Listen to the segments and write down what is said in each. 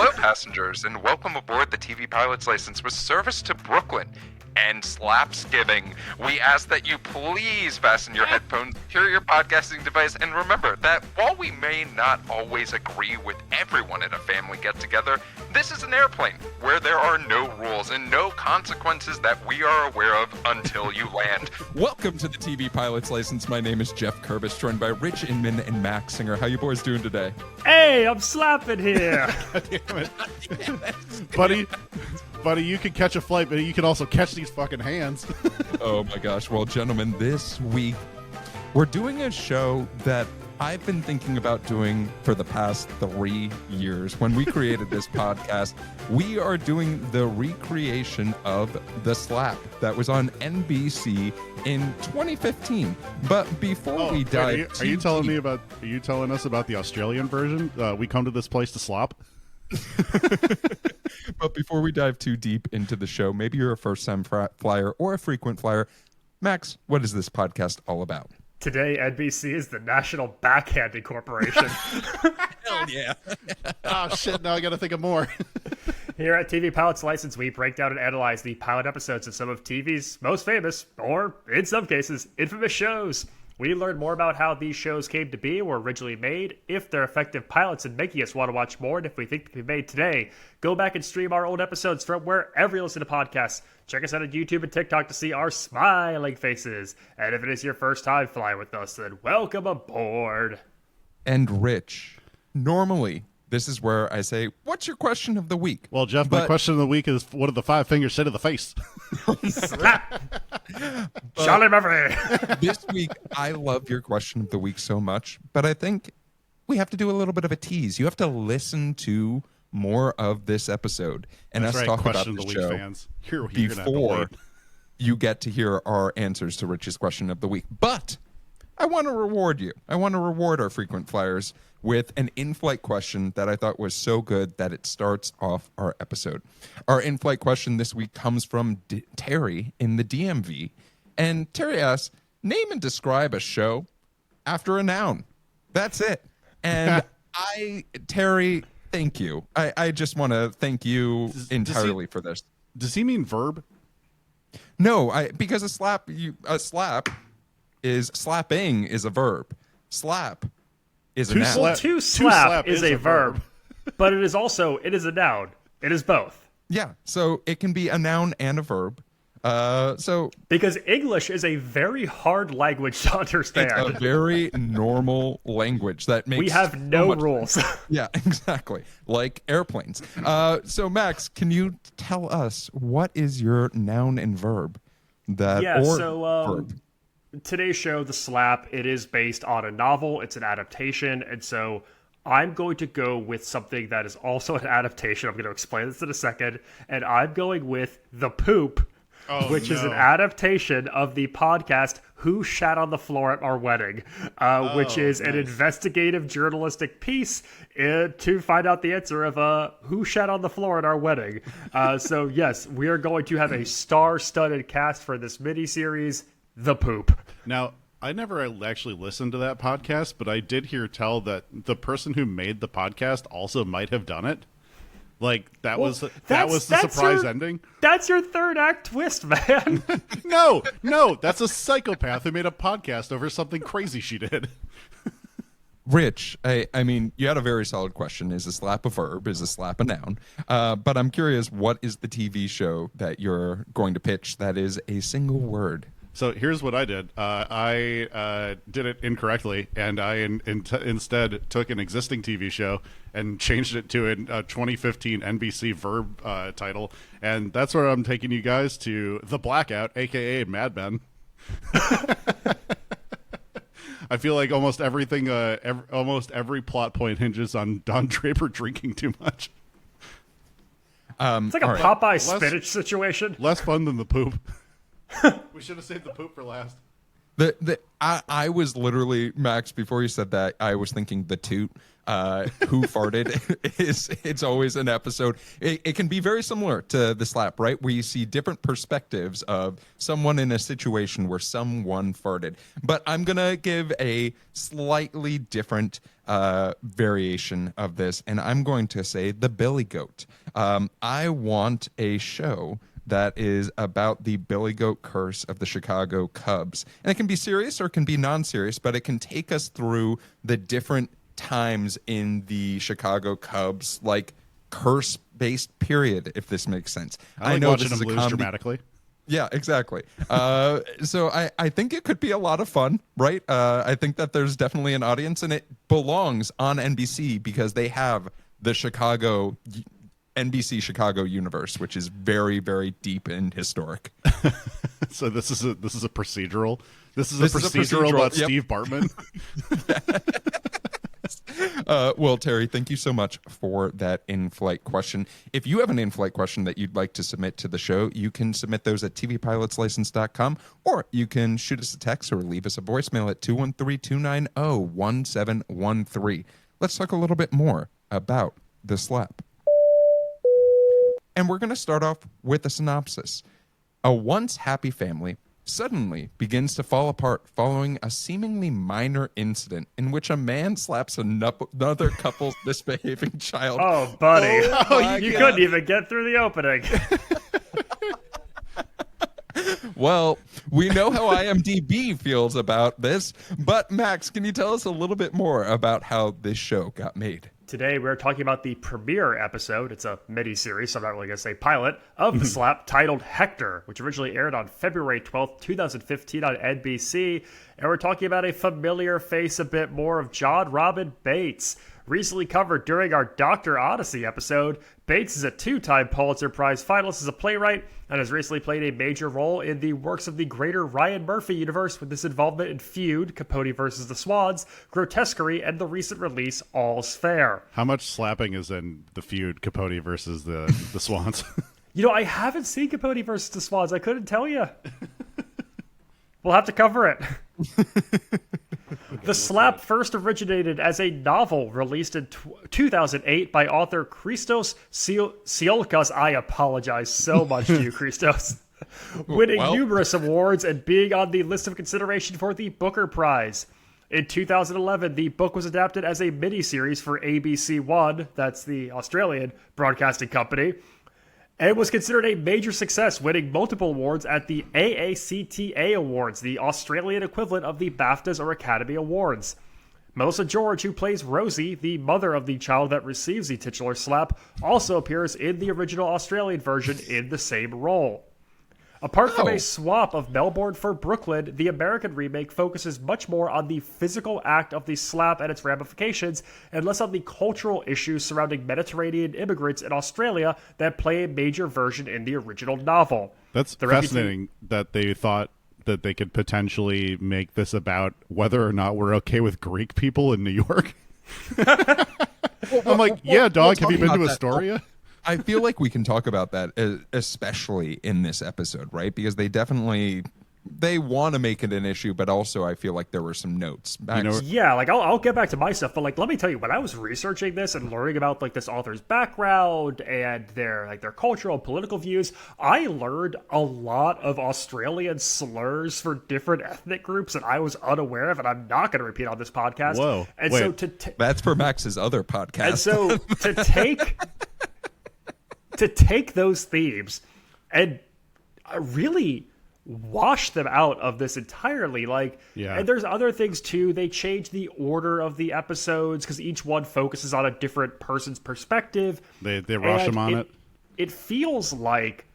Hello, passengers, and welcome aboard the TV Pilot's License with service to Brooklyn and Slapsgiving. We ask that you please fasten your headphones, hear your podcasting device, and remember that while we may not always agree with everyone at a family get-together, this is an airplane where there are no rules and no consequences that we are aware of until you land. Welcome to the TV Pilot's License. My name is Geoff Kerbis, joined by Rich Inman and Max Singer. How you boys doing today? Hey, I'm slapping here. Damn it. Buddy, you can catch a flight, but you can also catch these fucking hands. Oh my gosh. Well, gentlemen, this week we're doing a show that I've been thinking about doing for the past 3 years. When we created this podcast, we are doing the recreation of The Slap that was on NBC in 2015. But before we dive, are you telling us about the Australian version? We come to this place to slop. But before we dive too deep into the show, maybe you're a first-time flyer or a frequent flyer. Max, what is this podcast all about? Today, NBC is the National Backhanding Corporation. Hell yeah. Oh, shit, now I gotta think of more. Here at TV Pilot's License, we break down and analyze the pilot episodes of some of TV's most famous, or in some cases, infamous shows. We learn more about how these shows came to be, were originally made, if they're effective pilots in making us want to watch more, and if we think they can be made today. Go back and stream our old episodes from wherever you listen to podcasts. Check us out on YouTube and TikTok to see our smiling faces. And if it is your first time flying with us, then welcome aboard. And Rich, normally this is where I say, what's your question of the week? Well, Jeff, my question of the week is, what do the 5 fingers say to the face? Slap! Charlie Murphy! This week, I love your question of the week so much, but I think we have to do a little bit of a tease. You have to listen to more of this episode and That's us right, talk about question the of the show week, fans. You're gonna have to before wait. you get to hear our answers to Rich's question of the week. But I want to reward you. I want to reward our frequent flyers with an in-flight question that I thought was so good that it starts off our episode. Our in-flight question this week comes from Terry in the DMV. And Terry asks, name and describe a show after a noun. That's it. And Terry, thank you. I just want to thank you entirely for this. Does he mean verb? No, because a slap is slapping is a verb. Slap is a noun. Well, to slap is a verb, but it is a noun. It is both. Yeah, so it can be a noun and a verb. Because English is a very hard language to understand. It's a very normal language that makes we have no rules. Yeah, exactly. Like airplanes. So Max, can you tell us what is your noun and verb? Verb? Today's show, The Slap, it is based on a novel. It's an adaptation, and so I'm going to go with something that is also an adaptation. I'm going to explain this in a second, and I'm going with The Poop, which is an adaptation of the podcast Who Shat on the Floor at Our Wedding, which is an investigative journalistic piece to find out the answer of who shat on the floor at our wedding. So yes, we are going to have a star-studded cast for this miniseries, The Poop. Now, I never actually listened to that podcast, but I did hear tell that the person who made the podcast also might have done it. Like, that was the surprise ending? That's your third act twist, man. No, that's a psychopath who made a podcast over something crazy she did. Rich, I mean, you had a very solid question. Is a slap a verb? Is a slap a noun? But I'm curious, what is the TV show that you're going to pitch that is a single word? So here's what I did. I did it incorrectly, and I instead took an existing TV show and changed it to a 2015 NBC verb title. And that's where I'm taking you guys to The Blackout, a.k.a. Mad Men. I feel like almost everything, almost every plot point hinges on Don Draper drinking too much. It's like a Popeye spinach situation. Less fun than The Poop. We should have saved The Poop for last. I was literally, Max, before you said that, I was thinking The Toot, Who farted it's always an episode. It can be very similar to The Slap, right? Where you see different perspectives of someone in a situation where someone farted. But I'm going to give a slightly different variation of this, and I'm going to say the Billy Goat. I want a show that is about the Billy Goat curse of the Chicago Cubs. And it can be serious or it can be non-serious, but it can take us through the different times in the Chicago Cubs, like curse-based period, if this makes sense. I like know watching this them is a lose comedy. dramatically. Yeah, exactly. So I think it could be a lot of fun, right? I think that there's definitely an audience, and it belongs on NBC because they have the NBC Chicago universe, which is very, very deep and historic. So this is a procedural. This is a procedural about yep. Steve Bartman. Well, Terry, thank you so much for that in-flight question. If you have an in-flight question that you'd like to submit to the show, you can submit those at tvpilotslicense.com, or you can shoot us a text or leave us a voicemail at 213-290-1713. Let's talk a little bit more about The Slap. And we're going to start off with a synopsis. A once happy family suddenly begins to fall apart following a seemingly minor incident in which a man slaps another couple's misbehaving child. Oh, buddy. You God. couldn't even get through the opening. Well, we know how IMDb feels about this, but Max, can you tell us a little bit more about how this show got made? Today, we're talking about the premiere episode. It's a mini-series, so I'm not really going to say pilot, of The Slap, titled Hector, which originally aired on February 12th, 2015 on NBC. And we're talking about a familiar face a bit more of John Robin Bates. Recently covered during our Dr. Odyssey episode, Bates is a two-time Pulitzer Prize finalist as a playwright and has recently played a major role in the works of the greater Ryan Murphy universe with his involvement in Feud, Capote versus the Swans, Grotesquerie, and the recent release All's Fair. How much slapping is in the Feud, Capote versus the Swans? You know, I haven't seen Capote versus the Swans. I couldn't tell you. We'll have to cover it. The Slap first originated as a novel released in 2008 by author Christos Tsiolkas. I apologize so much to you, Christos. Winning numerous awards and being on the list of consideration for the Booker Prize. In 2011, the book was adapted as a miniseries for ABC One, that's the Australian broadcasting company, and it was considered a major success, winning multiple awards at the AACTA Awards, the Australian equivalent of the BAFTAs or Academy Awards. Melissa George, who plays Rosie, the mother of the child that receives the titular slap, also appears in the original Australian version in the same role. Apart from a swap of Melbourne for Brooklyn, the American remake focuses much more on the physical act of the slap and its ramifications, and less on the cultural issues surrounding Mediterranean immigrants in Australia that play a major version in the original novel. That's fascinating that they thought that they could potentially make this about whether or not we're okay with Greek people in New York. I'm like, yeah, dog, have you been to Astoria? I feel like we can talk about that, especially in this episode, right? Because they want to make it an issue, but also I feel like there were some notes. Yeah, like I'll get back to my stuff, but like let me tell you, when I was researching this and learning about like this author's background and their cultural and political views, I learned a lot of Australian slurs for different ethnic groups that I was unaware of, and I'm not going to repeat on this podcast. Whoa, and wait. so That's for Max's other podcast. And so to take those themes and really wash them out of this entirely, and there's other things too. They change the order of the episodes because each one focuses on a different person's perspective. They rush them on it. It feels like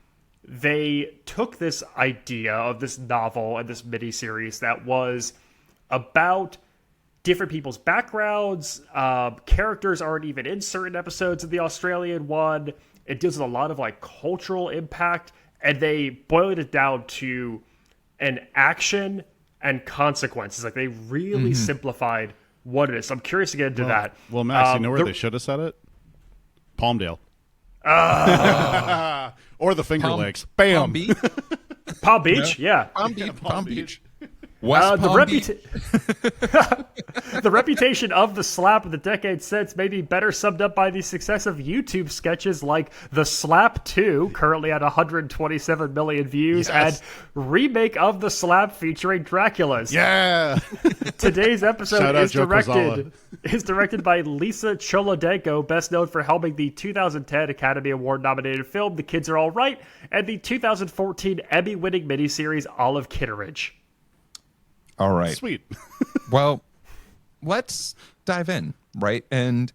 they took this idea of this novel and this miniseries that was about different people's backgrounds. Characters aren't even in certain episodes of the Australian one. It deals with a lot of cultural impact, and they boiled it down to an action and consequences. They really simplified what it is. So I'm curious to get into that. Well, Max, you know where they should have said it? Palmdale. Or the Finger Lakes. Bam. Palm Beach? Palm Beach, yeah. Palm Beach. West The, Palm Beach. the reputation of the slap of the decade since may be better summed up by the success of YouTube sketches like The Slap 2, currently at 127 million views, Yes. and remake of The Slap featuring Draculas. Yeah. Today's episode Shout out is Joe directed by Lisa Cholodenko, best known for helming the 2010 Academy Award-nominated film The Kids Are All Right and the 2014 Emmy-winning miniseries Olive Kitteridge. All right. Sweet. Well, let's dive in, right? And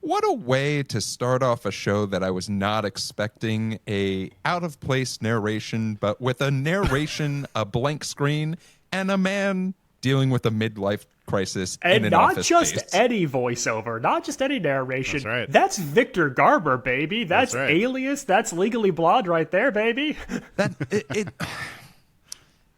what a way to start off a show that I was not expecting a out-of-place narration, but with a narration, a blank screen, and a man dealing with a midlife crisis in And an not office just space. any voiceover, not just any narration. That's right. That's Victor Garber, baby. That's right. Alias. That's Legally Blonde right there, baby. That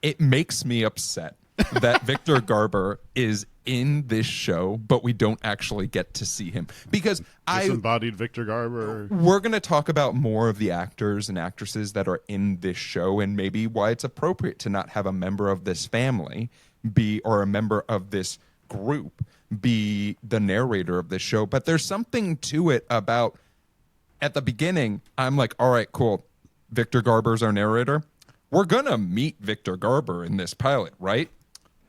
it makes me upset that Victor Garber is in this show, but we don't actually get to see him because Disembodied Victor Garber. we're going to talk about more of the actors and actresses that are in this show and maybe why it's appropriate to not have a member of this family be, or a member of this group be the narrator of this show. But there's something to it about, at the beginning, I'm like, all right, cool. Victor Garber's our narrator. We're going to meet Victor Garber in this pilot, right?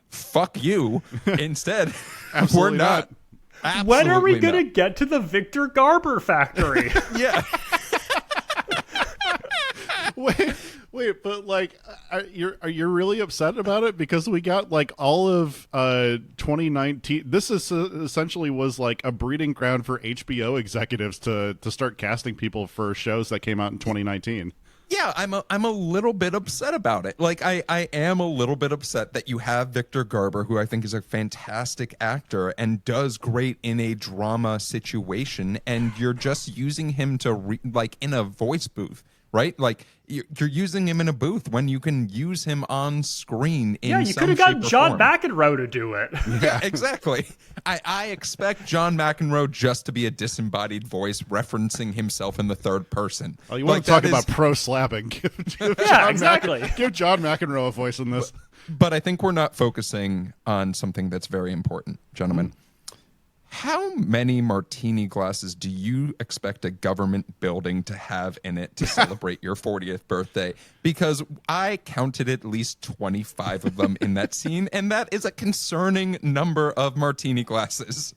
Fuck you. Instead, we're Absolutely not. When are we Absolutely going to not. get to the Victor Garber factory? Yeah. Wait, but like, are you really upset about it? Because we got like all of 2019. This is essentially was like a breeding ground for HBO executives to start casting people for shows that came out in 2019. Yeah, I'm a little bit upset about it. Like I am a little bit upset that you have Victor Garber, who I think is a fantastic actor and does great in a drama situation, and you're just using him to like in a voice booth, right? Like you're using him in a booth when you can use him on screen in Yeah, you some could have gotten shape or John form. McEnroe to do it. Yeah, exactly. I expect John McEnroe just to be a disembodied voice referencing himself in the third person. Oh, you Like, want to talk that is- about pro slapping? Give Yeah, John exactly. give John McEnroe a voice in this. But I think we're not focusing on something that's very important, gentlemen. How many martini glasses do you expect a government building to have in it to celebrate your 40th birthday? Because I counted at least 25 of them in that scene, and that is a concerning number of martini glasses.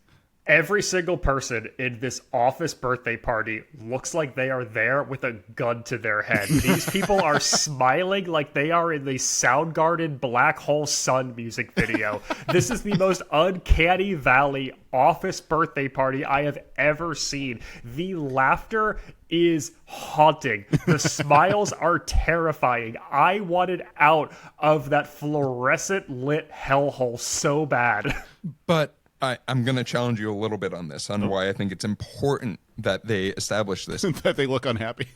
Every single person in this office birthday party looks like they are there with a gun to their head. These people are smiling like they are in the Soundgarden Black Hole Sun music video. This is the most uncanny valley office birthday party I have ever seen. The laughter is haunting. The smiles are terrifying. I wanted out of that fluorescent lit hellhole so bad. But I'm going to challenge you a little bit on this, on why I think it's important that they establish this. That they look unhappy.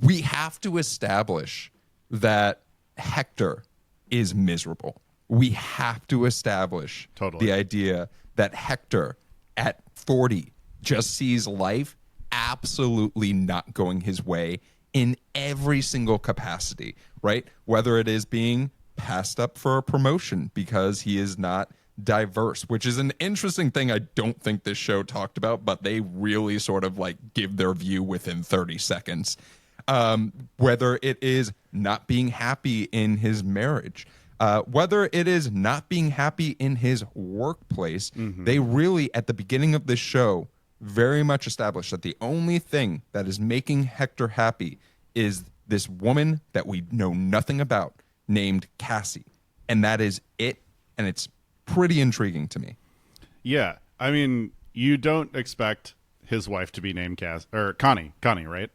We have to establish that Hector is miserable. We have to establish Totally. the idea that Hector at 40 just sees life absolutely not going his way in every single capacity, right? Whether it is being passed up for a promotion because he is not diverse, which is an interesting thing I don't think this show talked about, but they really sort of like give their view within 30 seconds. Whether it is not being happy in his marriage, whether it is not being happy in his workplace, they really, at the beginning of this show, very much established that the only thing that is making Hector happy is this woman that we know nothing about named Cassie. And that is it. And it's pretty intriguing to me. Yeah, I mean, you don't expect his wife to be named Connie, right?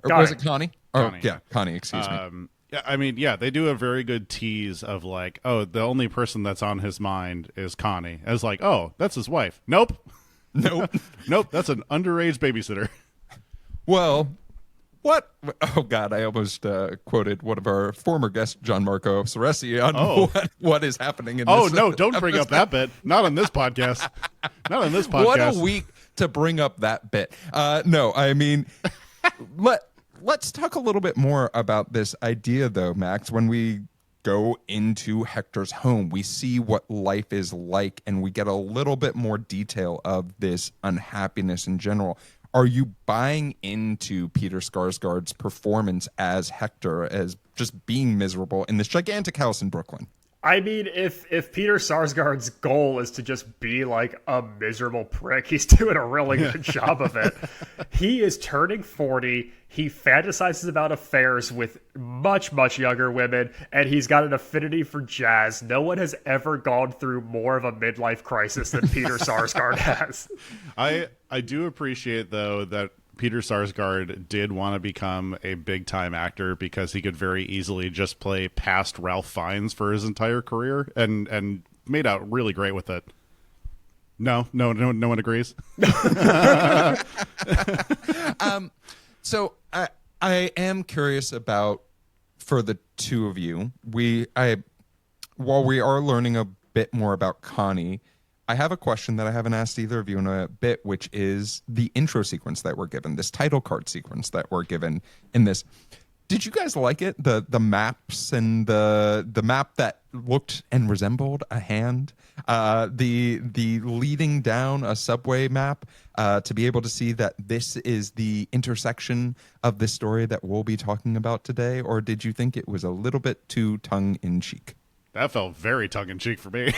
Or was it Connie? Connie. Oh, yeah, Connie, excuse me. Yeah, I mean, yeah, they do a very good tease of like, oh, the only person that's on his mind is Connie. As like, oh, that's his wife. Nope. Nope. Nope, that's an underage babysitter. Well, what? Oh, God, I almost quoted one of our former guests, John Marco Ceresi, on what is happening in Oh, this. no, don't bring up that bit. Not on this podcast. Not on this podcast. What a week to bring up that bit. No, I mean, let's talk a little bit more about this idea, though, Max. When we go into Hector's home. We see what life is like, and we get a little bit more detail of this unhappiness in general. Are you buying into Peter Sarsgaard's performance as Hector, as just being miserable in this gigantic house in Brooklyn? I mean, if Peter Sarsgaard's goal is to just be like a miserable prick, he's doing a really good job of it. He is turning 40. He fantasizes about affairs with much, much younger women, and he's got an affinity for jazz. No one has ever gone through more of a midlife crisis than Peter Sarsgaard has. I do appreciate, though, that Peter Sarsgaard did want to become a big-time actor because he could very easily just play past Ralph Fiennes for his entire career and made out really great with it. No one agrees. So I am curious about, for the two of you, while we are learning a bit more about Connie, I have a question that I haven't asked either of you in a bit, which is the intro sequence that we're given, this title card sequence that we're given in this. Did you guys like it? The maps and the map that looked and resembled a hand, the leading down a subway map, to be able to see that this is the intersection of this story that we'll be talking about today? Or did you think it was a little bit too tongue-in-cheek? That felt very tongue-in-cheek for me.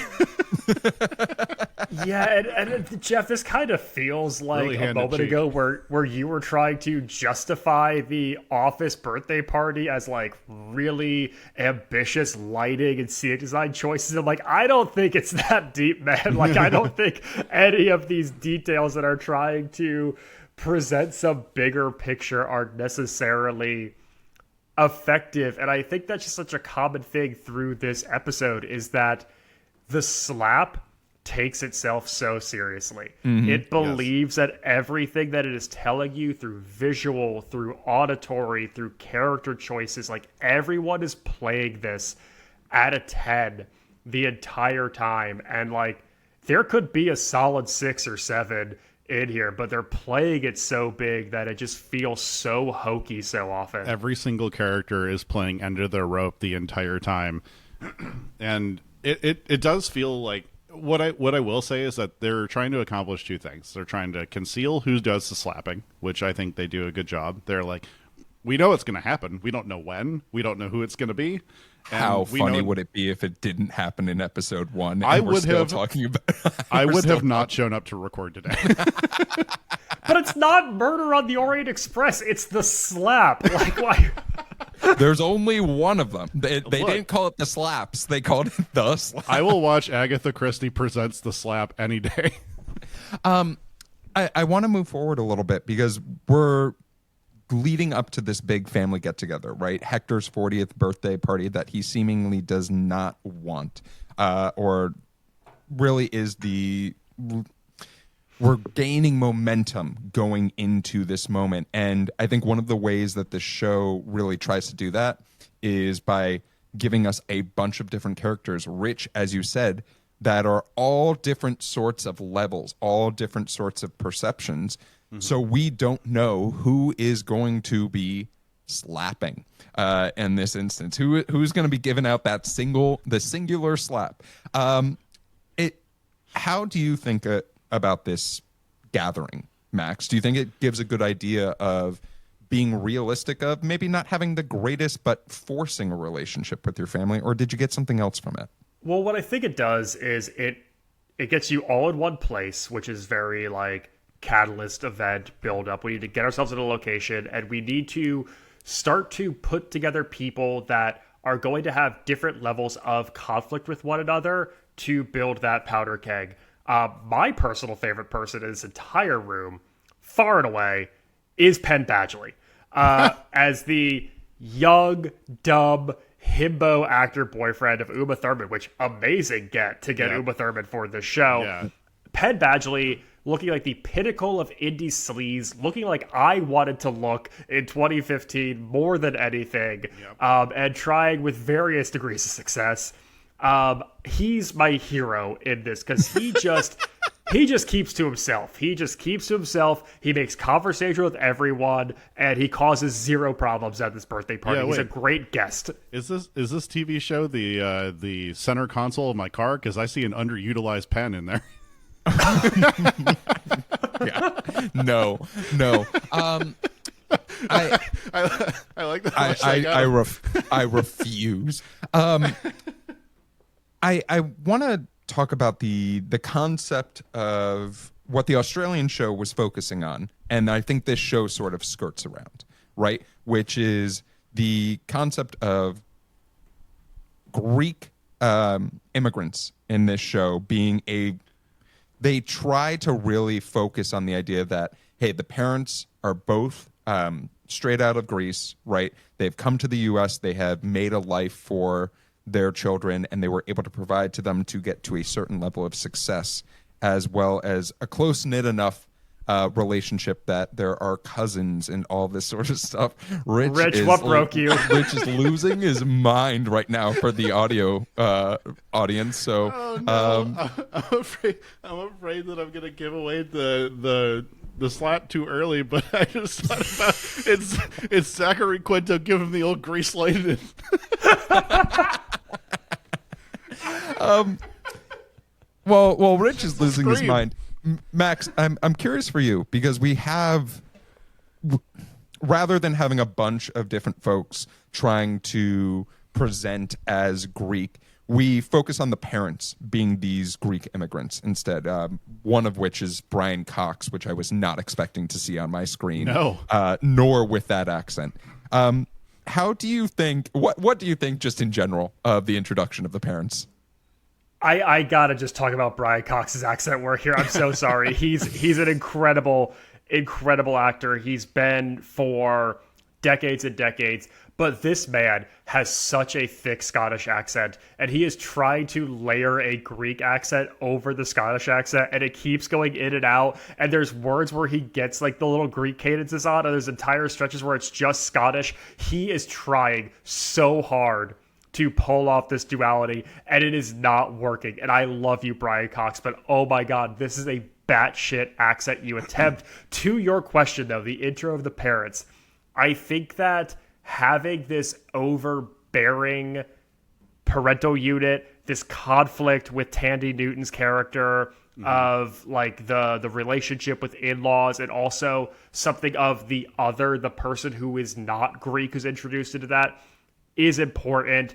Yeah, and Geoff, this kind of feels like really a moment ago where you were trying to justify the office birthday party as like really ambitious lighting and scenic design choices. I'm like, I don't think it's that deep, man. Like, I don't think any of these details that are trying to present some bigger picture are necessarily effective. And I think that's just such a common thing through this episode, is that the slap takes itself so seriously. It believes that everything that it is telling you through visual, through auditory, through character choices, like everyone is playing this at a 10 the entire time. And like there could be a solid 6 or 7 in here, but they're playing it so big that it just feels so hokey so often. Every single character is playing end of their rope the entire time. And it does feel like what I will say is that they're trying to accomplish two things. They're trying to conceal who does the slapping, which I think they do a good job. They're like, we know it's going to happen. We don't know when. We don't know who it's going to be. And how funny would it be if it didn't happen in episode 1? I would have not shown up to record today. But it's not Murder on the Orient Express. It's the slap. Like, why? There's only one of them. They didn't call it the slaps. They called it the slap. I will watch Agatha Christie Presents the Slap any day. I want to move forward a little bit because we're leading up to this big family get-together, right? Hector's 40th birthday party that he seemingly does not want, or really is we're gaining momentum going into this moment. And I think one of the ways that the show really tries to do that is by giving us a bunch of different characters, rich, as you said, that are all different sorts of levels, all different sorts of perceptions. So we don't know who is going to be slapping in this instance. Who's going to be giving out the singular slap? How do you think about this gathering, Max? Do you think it gives a good idea of being realistic, of maybe not having the greatest but forcing a relationship with your family, or did you get something else from it? Well, what I think it does is it gets you all in one place, which is very like catalyst event build up. We need to get ourselves in a location, and we need to start to put together people that are going to have different levels of conflict with one another to build that powder keg. My personal favorite person in this entire room, far and away, is Penn Badgley. As the young, dumb, himbo actor boyfriend of Uma Thurman, which amazing get Uma Thurman for this show. Yeah. Penn Badgley looking like the pinnacle of indie sleaze, looking like I wanted to look in 2015 more than anything, and trying with various degrees of success. He's my hero in this because he just he just keeps to himself. He makes conversation with everyone, and he causes zero problems at this birthday party. He's a great guest. Is this TV show the center console of my car? Because I see an underutilized Penn in there. Yeah. No. I like that. I refuse. I want to talk about the concept of what the Australian show was focusing on, and I think this show sort of skirts around, right? Which is the concept of Greek immigrants in this show being they try to really focus on the idea that, hey, the parents are both straight out of Greece, right? They've come to the U.S., they have made a life for their children, and they were able to provide to them to get to a certain level of success, as well as a close-knit enough relationship that there are cousins and all this sort of stuff. Rich, what broke you? Rich is losing his mind right now for the audio audience. So, I'm afraid that I'm going to give away the slap too early. But I just thought about it's Zachary Quinto giving the old grease lighted. Well, Rich is losing his mind. Max, I'm curious for you, because we have, rather than having a bunch of different folks trying to present as Greek, we focus on the parents being these Greek immigrants instead. One of which is Brian Cox, which I was not expecting to see on my screen. No. Nor with that accent. How do you think? What do you think, just in general, of the introduction of the parents? I gotta just talk about Brian Cox's accent work here. I'm so sorry. He's an incredible actor. He's been for decades and decades, but this man has such a thick Scottish accent, and he is trying to layer a Greek accent over the Scottish accent, and it keeps going in and out, and there's words where he gets like the little Greek cadences on, and there's entire stretches where it's just Scottish. He is trying so hard to pull off this duality, and it is not working. And I love you, Brian Cox, but oh my God, this is a batshit accent you attempt. To your question, though, the intro of the parents, I think that having this overbearing parental unit, this conflict with Tandy Newton's character, of like the relationship with in-laws, and also something of the person who is not Greek who's introduced into that, is important.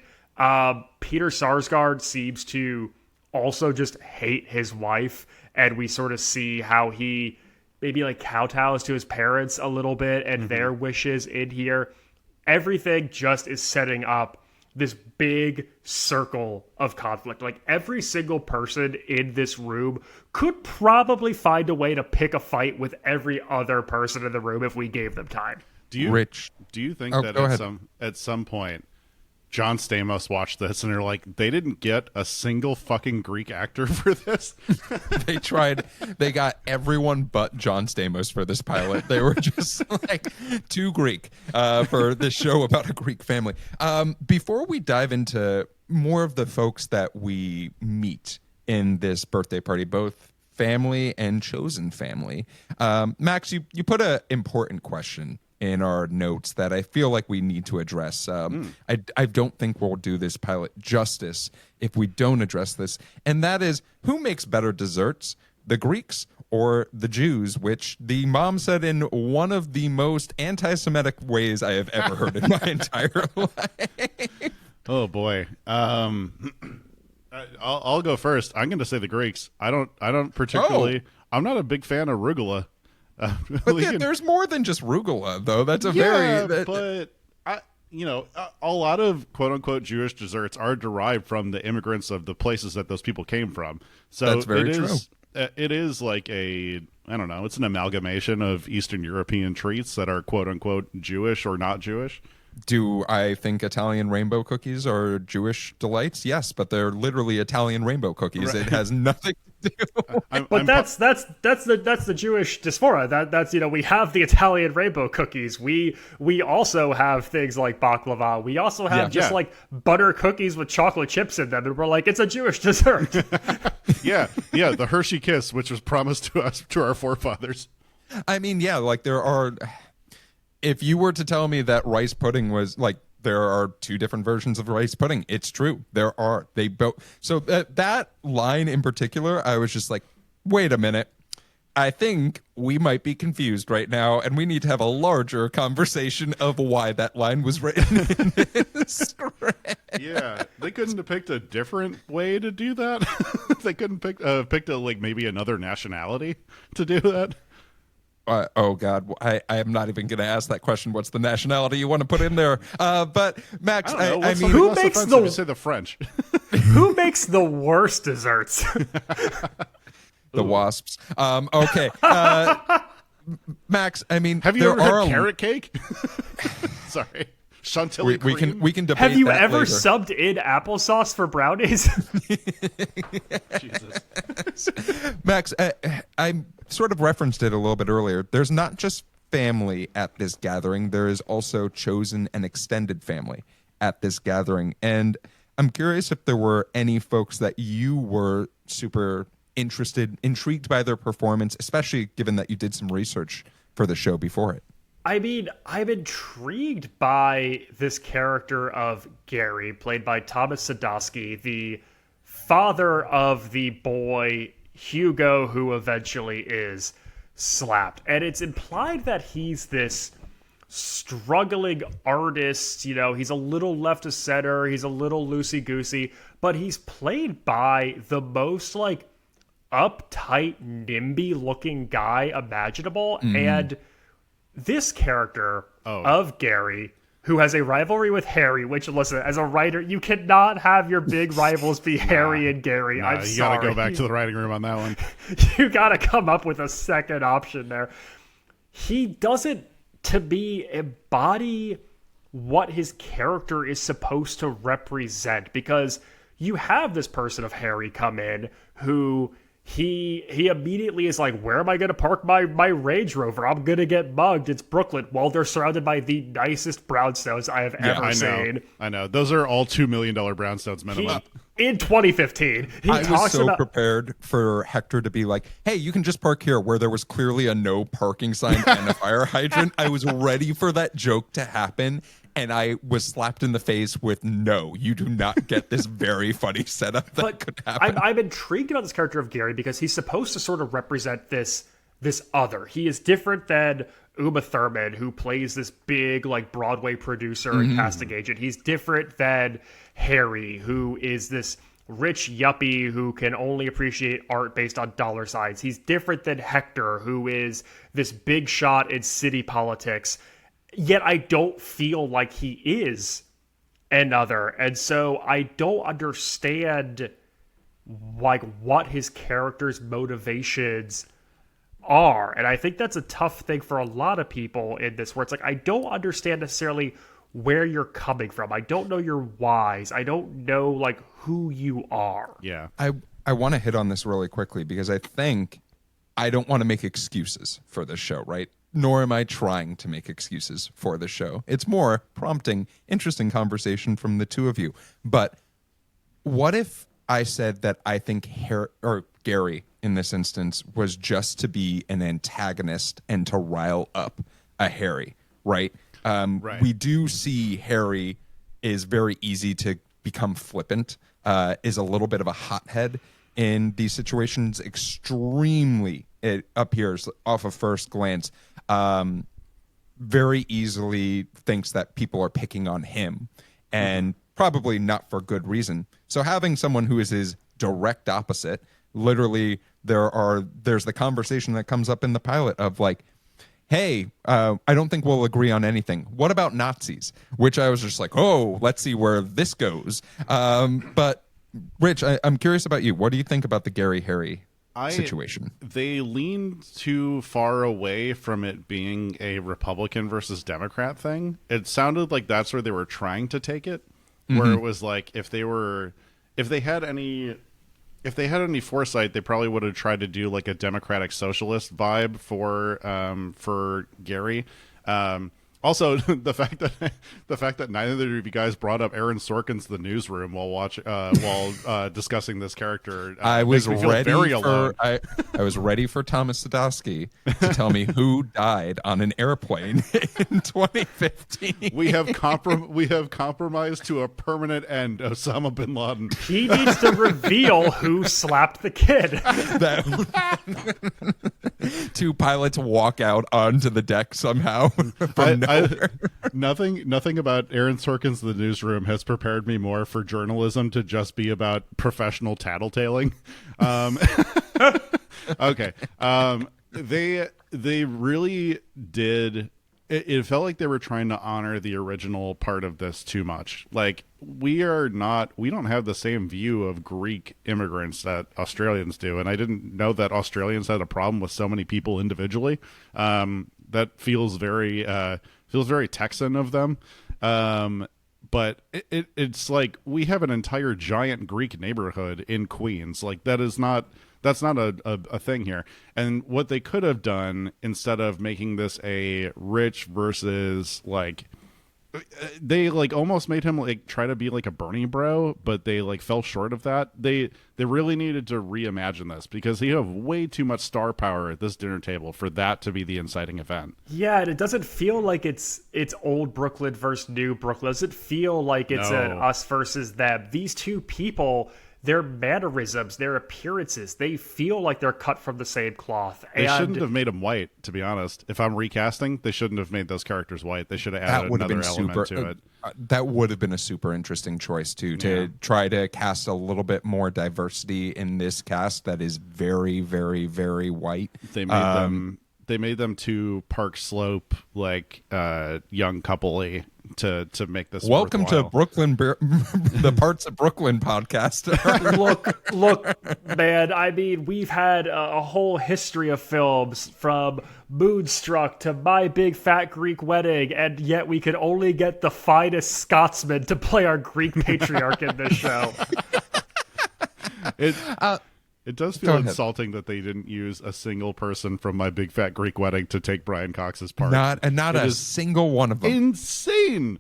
Peter Sarsgaard seems to also just hate his wife, and we sort of see how he maybe like kowtows to his parents a little bit and their wishes in here. Everything just is setting up this big circle of conflict. Like every single person in this room could probably find a way to pick a fight with every other person in the room if we gave them time. Do you think that at some point John Stamos watched this and they're like, they didn't get a single fucking Greek actor for this? They tried. They got everyone but John Stamos for this pilot. They were just like too Greek for this show about a Greek family. Before we dive into more of the folks that we meet in this birthday party, both family and chosen family, Max, you put an important question in our notes that I feel like we need to address. I don't think we'll do this pilot justice if we don't address this. And that is, who makes better desserts, the Greeks or the Jews? Which the mom said in one of the most anti-Semitic ways I have ever heard in my entire life. Oh boy. I'll go first. I'm going to say the Greeks. I don't particularly. I'm not a big fan of arugula. But there's more than just rugula, though. That's a but a lot of quote unquote Jewish desserts are derived from the immigrants of the places that those people came from. So that's very true. It is like it's an amalgamation of Eastern European treats that are quote unquote Jewish or not Jewish. Do I think Italian rainbow cookies are Jewish delights? Yes, but they're literally Italian rainbow cookies. Right. It has nothing to But that's the Jewish diaspora. That's we have the Italian rainbow cookies. We also have things like baklava. We also have like butter cookies with chocolate chips in them, and we're like, it's a Jewish dessert. yeah, the Hershey Kiss, which was promised to us, to our forefathers. I mean, yeah, like there are. If you were to tell me that rice pudding was like, there are two different versions of rice pudding, it's true. There are. They both. So that line in particular, I was just like, wait a minute. I think we might be confused right now, and we need to have a larger conversation of why that line was written in this script. Yeah, they couldn't have picked a different way to do that. They couldn't picked like maybe another nationality to do that. Oh God, I am not even going to ask that question. What's the nationality you want to put in there? But Max, I mean, who makes the? Say the French. Who makes the worst desserts? The wasps. Okay, Max. I mean, have you ever had carrot cake? Sorry. Chantilly cream. We can debate. Have you that ever later. subbed in applesauce for brownies? Jesus. Max, I sort of referenced it a little bit earlier. There's not just family at this gathering. There is also chosen and extended family at this gathering. And I'm curious if there were any folks that you were super intrigued by their performance, especially given that you did some research for the show before it. I mean, I'm intrigued by this character of Gary, played by Thomas Sadowski, the father of the boy Hugo, who eventually is slapped. And it's implied that he's this struggling artist. He's a little left of center, he's a little loosey-goosey, but he's played by the most, like, uptight, NIMBY-looking guy imaginable. And this character of Gary, who has a rivalry with Harry, which, listen, as a writer, you cannot have your big rivals be Harry and Gary. I'm sorry. You gotta go back to the writing room on that one. You gotta come up with a second option there. He doesn't, to me, embody what his character is supposed to represent, because you have this person of Harry come in who... He immediately is like, where am I going to park my Range Rover? I'm going to get mugged. It's Brooklyn. While they're surrounded by the nicest brownstones I have ever seen. I know. Those are all $2 million brownstones minimum. In 2015. I was so prepared for Hector to be like, hey, you can just park here, where there was clearly a no parking sign and a fire hydrant. I was ready for that joke to happen. And I was slapped in the face with, no, you do not get this very funny setup that could happen. I'm intrigued about this character of Gary because he's supposed to sort of represent this other. He is different than Uma Thurman, who plays this big, like, Broadway producer and casting agent. He's different than Harry, who is this rich yuppie who can only appreciate art based on dollar signs. He's different than Hector, who is this big shot in city politics. Yet I don't feel like he is another. And so I don't understand, like, what his character's motivations are. And I think that's a tough thing for a lot of people in this, where it's like, I don't understand necessarily where you're coming from. I don't know your whys. I don't know, like, who you are. Yeah. I want to hit on this really quickly because I think I don't want to make excuses for this show, right? Nor am I trying to make excuses for the show. It's more prompting interesting conversation from the two of you. But what if I said that I think Gary, in this instance, was just to be an antagonist and to rile up a Harry, right? Right. We do see Harry is very easy to become flippant, is a little bit of a hothead in these situations, extremely, it appears off of first glance, very easily thinks that people are picking on him, and probably not for good reason. So having someone who is his direct opposite, literally there's the conversation that comes up in the pilot of like, hey, I don't think we'll agree on anything. What about Nazis? Which I was just like, oh, let's see where this goes. But Rich, I'm curious about you. What do you think about the Gary Harry situation? They leaned too far away from it being a Republican versus Democrat thing. It sounded like that's where they were trying to take it, where it was like if they had any if they had any foresight, they probably would have tried to do like a democratic socialist vibe for Gary. Also, the fact that neither of you guys brought up Aaron Sorkin's The Newsroom while discussing this character, I was ready very for alone. I was ready for Thomas Sadowski to tell me who died on an airplane in 2015. We have compromised to a permanent end, Osama bin Laden. He needs to reveal who slapped the kid. Two pilots walk out onto the deck somehow from nowhere. Nothing about Aaron Sorkin's The Newsroom has prepared me more for journalism to just be about professional tattletaling. Okay. They really did. It felt like they were trying to honor the original part of this too much. Like, we don't have the same view of Greek immigrants that Australians do. And I didn't know that Australians had a problem with so many people individually. That feels very Texan of them. But it's like, we have an entire giant Greek neighborhood in Queens. Like, that's not a thing here. And what they could have done, instead of making this a rich versus, like, they like almost made him like try to be like a Bernie bro, but they like fell short of that. They really needed to reimagine this, because you have way too much star power at this dinner table for that to be the inciting event. Yeah, and it doesn't feel like it's old Brooklyn versus new Brooklyn. It doesn't feel like it's an us versus them. These two people, their mannerisms, their appearances, they feel like they're cut from the same cloth. They shouldn't have made them white, to be honest. If I'm recasting, they shouldn't have made those characters white. They should have added another element to it. That would have been a super interesting choice, too, to try to cast a little bit more diversity in this cast that is very, very, very white. They made them two Park Slope, like, young couple-y to make this Welcome worthwhile. to Brooklyn, the Parts of Brooklyn podcast. Look, man, I mean, we've had a whole history of films, from Moonstruck to My Big Fat Greek Wedding, and yet we could only get the finest Scotsman to play our Greek patriarch in this show. It does feel insulting that they didn't use a single person from My Big Fat Greek Wedding to take Brian Cox's part. Not a single one of them. Insane.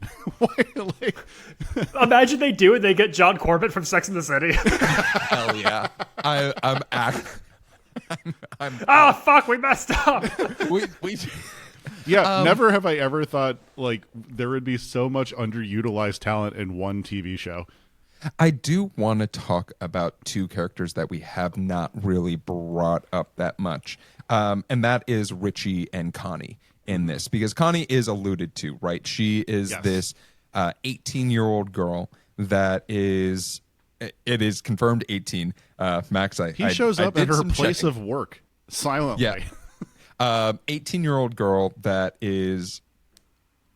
Imagine they do it, they get John Corbett from Sex and the City. Hell yeah. Fuck, we messed up. Yeah, never have I ever thought like there would be so much underutilized talent in one TV show. I do want to talk about two characters that we have not really brought up that much, and that is Richie and Connie in this, because Connie is alluded to, right? She is this 18-year-old girl that is, it is confirmed 18. Max, he shows up at her place of work silently. Yeah, 18-year-old girl that is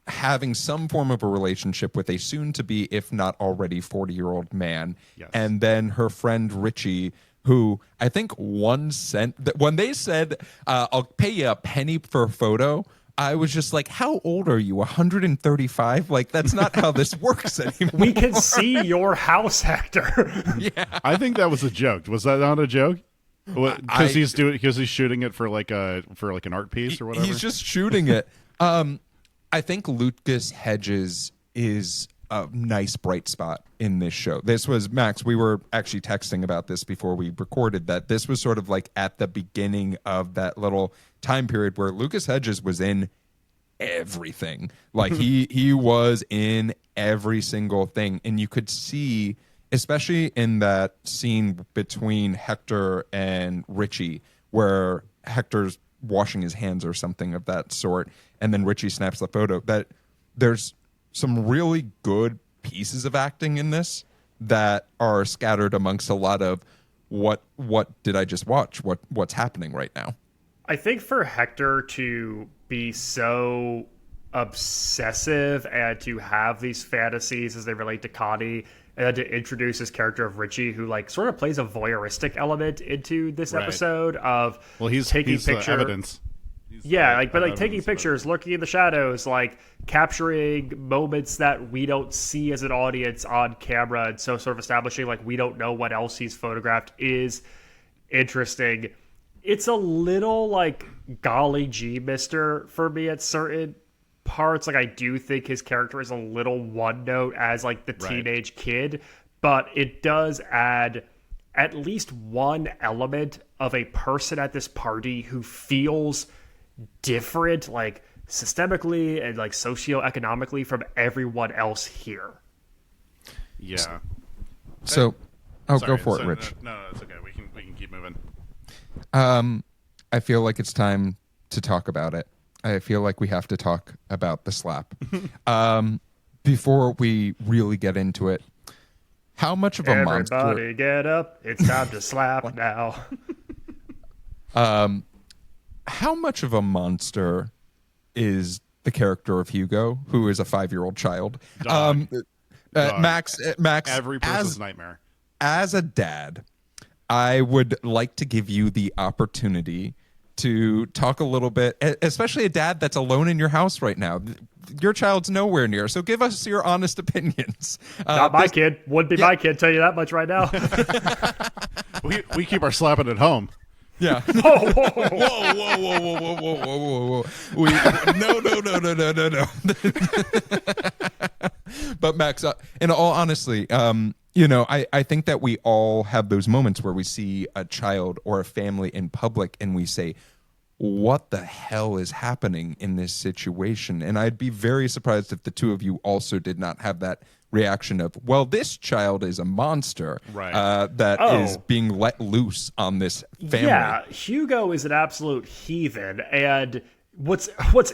having some form of a relationship with a soon-to-be, if not already, 40-year-old man. Yes. And then her friend Richie, who I think when they said, I'll pay you a penny for a photo, I was just like, how old are you, 135? Like, that's not how this works anymore. We can see your house, Hector. Yeah. I think that was a joke. Was that not a joke? Because he's shooting it for like an art piece or whatever. He's just shooting it. I think Lucas Hedges is a nice bright spot in this show. This was, Max, we were actually texting about this before we recorded, that this was sort of like at the beginning of that little time period where Lucas Hedges was in everything. Like he was in every single thing. And you could see, especially in that scene between Hector and Richie, where Hector's washing his hands or something of that sort, and then Richie snaps the photo, that there's some really good pieces of acting in this that are scattered amongst a lot of what did I just watch? What's happening right now? I think for Hector to be so obsessive and to have these fantasies as they relate to Connie, and then to introduce this character of Richie, who like sort of plays a voyeuristic element into this episode of he's taking pictures. Evidence. Yeah, like, but like taking pictures, lurking in the shadows, like capturing moments that we don't see as an audience on camera, and so sort of establishing like we don't know what else he's photographed is interesting. It's a little like golly gee mister for me at certain parts. Like I do think his character is a little one note as like the teenage kid, but it does add at least one element of a person at this party who feels different, like systemically and like socioeconomically from everyone else here. Yeah. So, Sorry, go for it, Rich. No, it's okay. We can keep moving. I feel like it's time to talk about it. I feel like we have to talk about the slap. Before we really get into it, how much of a monster... Everybody get up. It's time to slap now. How much of a monster is the character of Hugo, who is a 5-year-old child? Dog. Max, Every person's nightmare. As a dad, I would like to give you the opportunity to talk a little bit, especially a dad that's alone in your house right now. Your child's nowhere near, so give us your honest opinions. Not my kid. Would be my kid, tell you that much right now. We keep our slapping at home. Yeah. Whoa, whoa, whoa. No. But Max, in all honesty, I think that we all have those moments where we see a child or a family in public and we say, what the hell is happening in this situation? And I'd be very surprised if the two of you also did not have that reaction of, well, this child is a monster that is being let loose on this family. Yeah, Hugo is an absolute heathen. And what's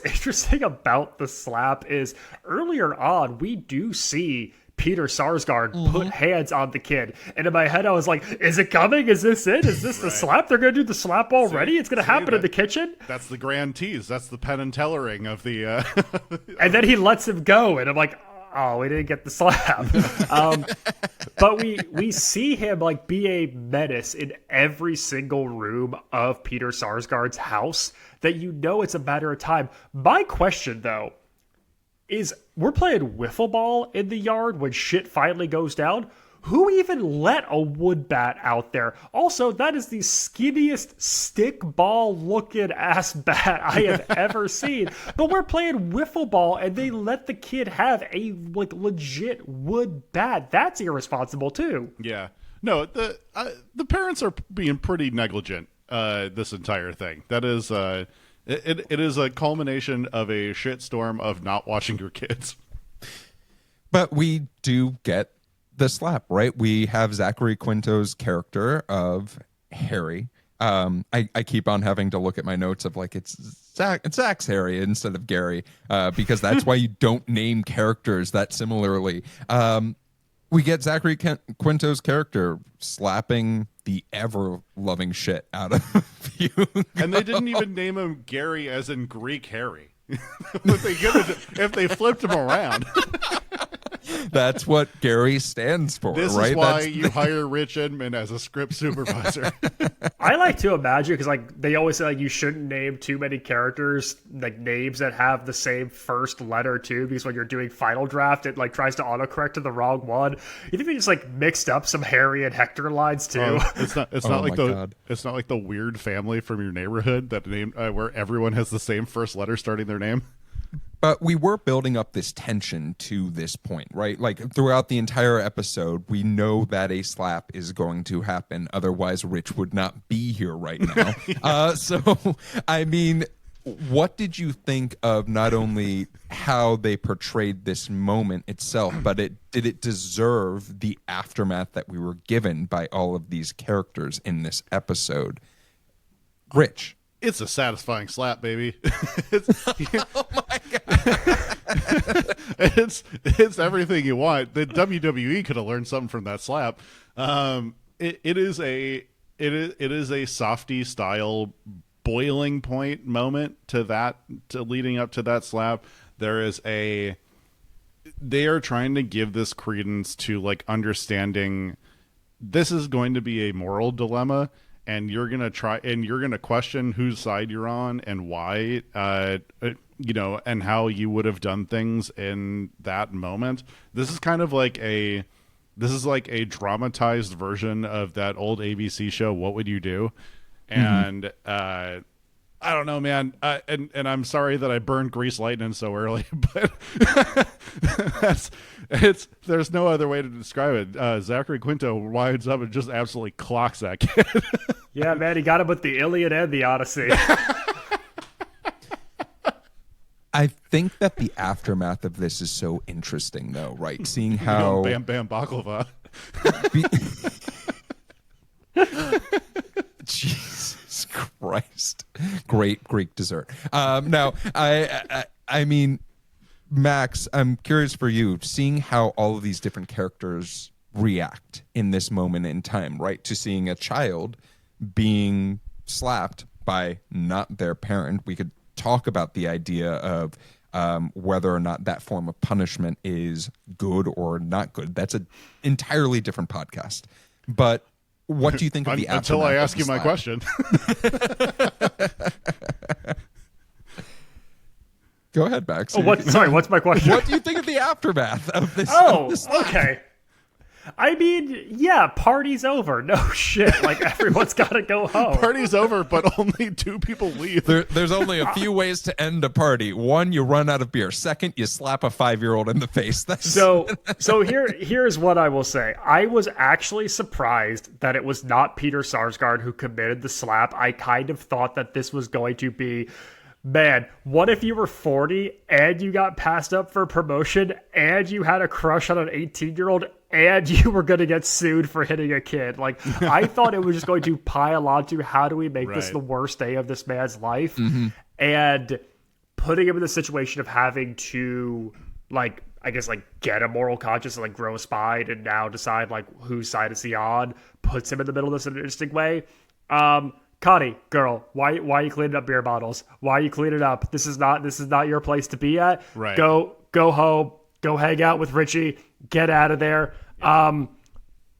interesting about the slap is earlier on, we do see Peter Sarsgaard put hands on the kid. And in my head, I was like, is it coming? Is this it? Is this the slap? They're going to do the slap already? It's going to happen in the kitchen? That's the grand tease. That's the Penn and Tellering of the... And then he lets him go. And I'm like, oh, we didn't get the slap. But we see him like be a menace in every single room of Peter Sarsgaard's house that it's a matter of time. My question, though, is we're playing wiffle ball in the yard when shit finally goes down. Who even let a wood bat out there? Also, that is the skinniest stick ball looking ass bat I have ever seen. But we're playing wiffle ball and they let the kid have a like legit wood bat. That's irresponsible too. Yeah. No, the parents are being pretty negligent this entire thing. That is it is a culmination of a shitstorm of not watching your kids. But we do get the slap, right? We have Zachary Quinto's character of Harry. I keep on having to look at my notes of like it's Zach's Harry instead of Gary, because that's why you don't name characters that similarly. We get Zachary Quinto's character slapping the ever-loving shit out of you. And they didn't even name him Gary as in Greek Harry. if they flipped him around. That's what Gary stands for, this right? Is why you hire Rich Inman as a script supervisor. I like to imagine, because like they always say like you shouldn't name too many characters like names that have the same first letter too, because when you're doing final draft it like tries to autocorrect to the wrong one. You think they just like mixed up some Harry and Hector lines too? It's not like the weird family from your neighborhood that name where everyone has the same first letter starting their name. But we were building up this tension to this point, right? Like throughout the entire episode, we know that a slap is going to happen. Otherwise, Rich would not be here right now. So, I mean, what did you think of not only how they portrayed this moment itself, but did it deserve the aftermath that we were given by all of these characters in this episode? Rich. It's a satisfying slap, baby. Oh my god! It's everything you want. The WWE could have learned something from that slap. It is a softy style boiling point moment to leading up to that slap. They are trying to give this credence to like understanding this is going to be a moral dilemma. and you're gonna question whose side you're on and why, and how you would have done things in that moment. This is like a dramatized version of that old ABC show, What Would You Do? And I don't know, man. And I'm sorry that I burned Grease Lightning so early, but there's no other way to describe it. Zachary Quinto winds up and just absolutely clocks that kid. Yeah, man, he got him with the Iliad and the Odyssey. I think that the aftermath of this is so interesting, though, right? Seeing how Bam Bam Baklava. Jesus Christ. Great Greek dessert. Now, I mean, Max, I'm curious for you, seeing how all of these different characters react in this moment in time, right? To seeing a child being slapped by not their parent. We could talk about the idea of whether or not that form of punishment is good or not good. That's an entirely different podcast. But what do you think of the aftermath? Until I ask you my question. Go ahead, Max. Sorry, what's my question? What do you think of the aftermath of this? Oh, of this slap? okay. I mean, yeah, party's over. No shit. Like, everyone's got to go home. Party's over, but only 2 people leave. There's only a few ways to end a party. One, you run out of beer. Second, you slap a 5-year-old in the face. So here's what I will say. I was actually surprised that it was not Peter Sarsgaard who committed the slap. I kind of thought that this was going to be, man, what if you were 40 and you got passed up for promotion and you had a crush on an 18-year-old and you were going to get sued for hitting a kid? Like, I thought it was just going to pile on to how do we make this the worst day of this man's life? And putting him in the situation of having to, like, I guess, like, get a moral conscience and, like, grow a spine and now decide, like, whose side is he on, puts him in the middle of this in an interesting way. Connie, girl, why are you cleaning up beer bottles? Why are you cleaning up? This is not your place to be at. Right. Go home. Go hang out with Richie. Get out of there. Penn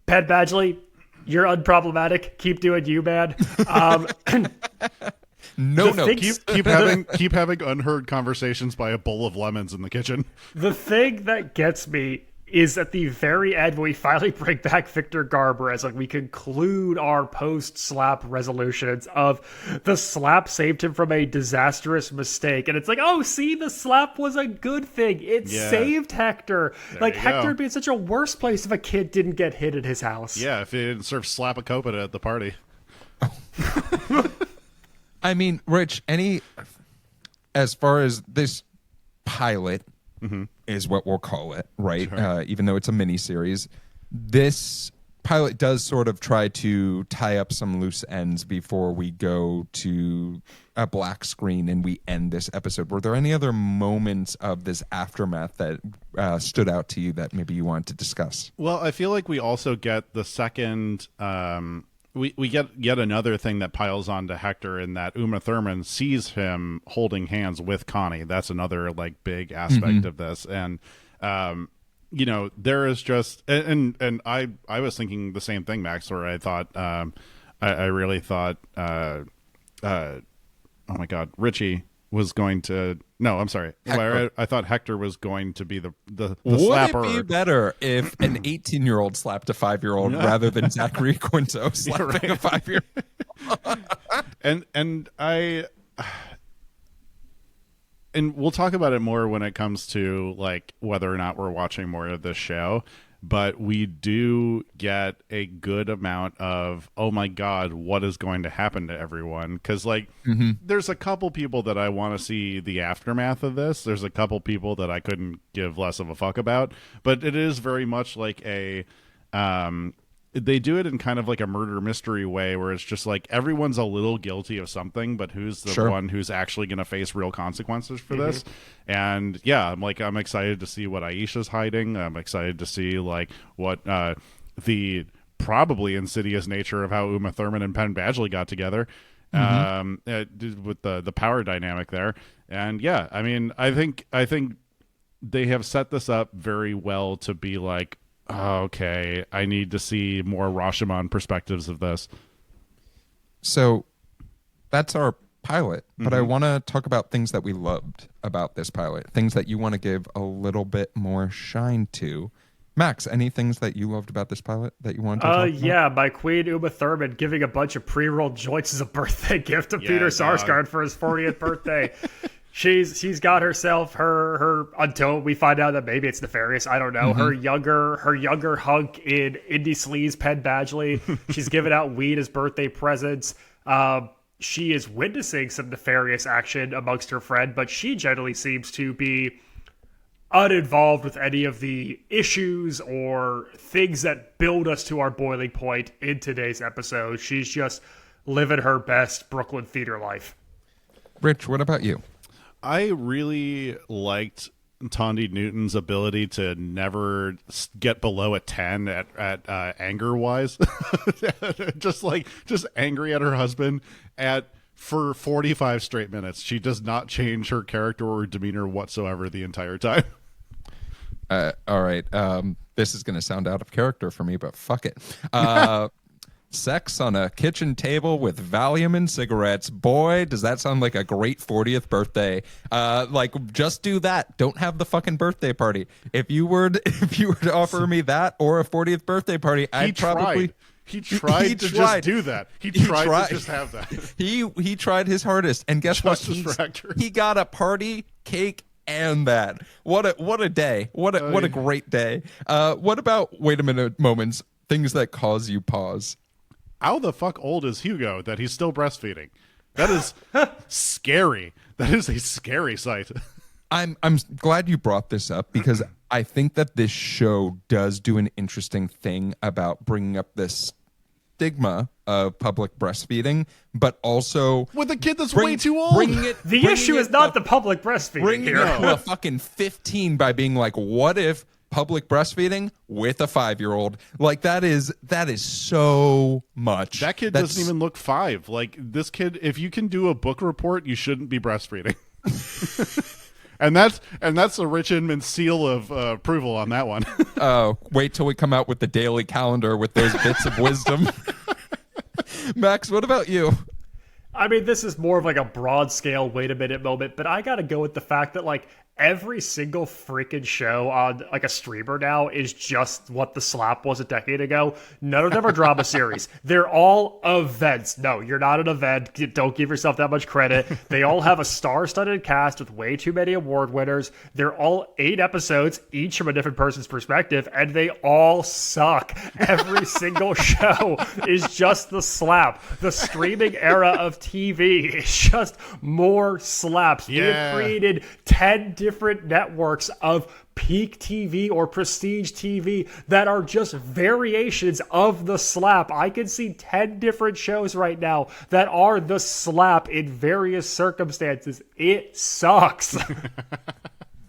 Badgley, you're unproblematic. Keep doing you, man. Keep having unheard conversations by a bowl of lemons in the kitchen. The thing that gets me is at the very end when we finally bring back Victor Garber as, like, we conclude our post-slap resolutions of the slap saved him from a disastrous mistake. And it's like, oh, see, the slap was a good thing. It saved Hector. Like, Hector would be in such a worse place if a kid didn't get hit at his house. Yeah, if he didn't serve slap-a-copita at the party. I mean, Rich, as far as this pilot is what we'll call it, right? Sure. Even though it's a mini-series, this pilot does sort of try to tie up some loose ends before we go to a black screen and we end this episode. Were there any other moments of this aftermath that stood out to you that maybe you wanted to discuss? Well, I feel like we also get the second... We get yet another thing that piles on to Hector in that Uma Thurman sees him holding hands with Connie. That's another, like, big aspect of this. And, there is just, and I was thinking the same thing, Max, where I thought, I really thought, oh my God, Richie was going to, no, I'm sorry. I thought Hector was going to be the slapper. Would it be better if an 18-year-old slapped a 5-year-old rather than Zachary Quinto slapping a 5-year-old? And we'll talk about it more when it comes to, like, whether or not we're watching more of this show. But we do get a good amount of, oh my God, what is going to happen to everyone? Because, like, there's a couple people that I want to see the aftermath of this. There's a couple people that I couldn't give less of a fuck about. But it is very much like a... they do it in kind of like a murder mystery way where it's just like everyone's a little guilty of something, but who's the one who's actually going to face real consequences for this? And yeah, I'm excited to see what Aisha's hiding. I'm excited to see, like, what the probably insidious nature of how Uma Thurman and Penn Badgley got together with the power dynamic there. And yeah, I mean, I think they have set this up very well to be like, oh, okay, I need to see more Rashomon perspectives of this. So that's our pilot, but I want to talk about things that we loved about this pilot, things that you want to give a little bit more shine to. Max, any things that you loved about this pilot that you wanted to talk about? Yeah, my queen Uma Thurman giving a bunch of pre-rolled joints as a birthday gift to Peter Sarsgaard for his 40th birthday. She's got herself her until we find out that maybe it's nefarious. I don't know. Her younger hunk in Indy Sleaze Penn Badgley. She's giving out weed as birthday presents. She is witnessing some nefarious action amongst her friend, but she generally seems to be uninvolved with any of the issues or things that build us to our boiling point in today's episode. She's just living her best Brooklyn theater life. Rich, what about you? I really liked Thandie Newton's ability to never get below a 10 at anger wise. just angry at her husband for 45 straight minutes. She does not change her character or demeanor whatsoever the entire time. All right. This is going to sound out of character for me, but fuck it. Sex on a kitchen table with Valium and cigarettes. Boy, does that sound like a great 40th birthday. Just do that. Don't have the fucking birthday party. If you were to offer me that or a 40th birthday party, I'd probably... He tried to just do that. He tried to just have that. He tried his hardest, and guess what? He got a party, cake, and that. What a day. What a great day. What about wait a minute moments, things that cause you pause? How the fuck old is Hugo that he's still breastfeeding? That is scary. That is a scary sight. I'm glad you brought this up because I think that this show does do an interesting thing about bringing up this stigma of public breastfeeding, but also with a kid that's way too old. The issue is not the public breastfeeding here. To a fucking 15 by being like, what if public breastfeeding with a 5-year-old? Like that is so much. That kid doesn't even look 5. Like this kid, if you can do a book report, you shouldn't be breastfeeding. And that's a Rich Inman seal of approval on that one. Oh, wait till we come out with the daily calendar with those bits of wisdom. Max, what about you? I mean, this is more of like a broad scale wait a minute moment, but I gotta go with the fact that like every single freaking show on like a streamer now is just what the Slap was a decade ago. None of them are drama series. They're all events. No, you're not an event. Don't give yourself that much credit. They all have a star-studded cast with way too many award winners. They're all 8 episodes, each from a different person's perspective, and they all suck. Every single show is just the Slap. The streaming era of TV is just more slaps. We have created 10 different networks of peak TV or prestige TV that are just variations of the Slap. I can see 10 different shows right now that are the Slap in various circumstances. It sucks.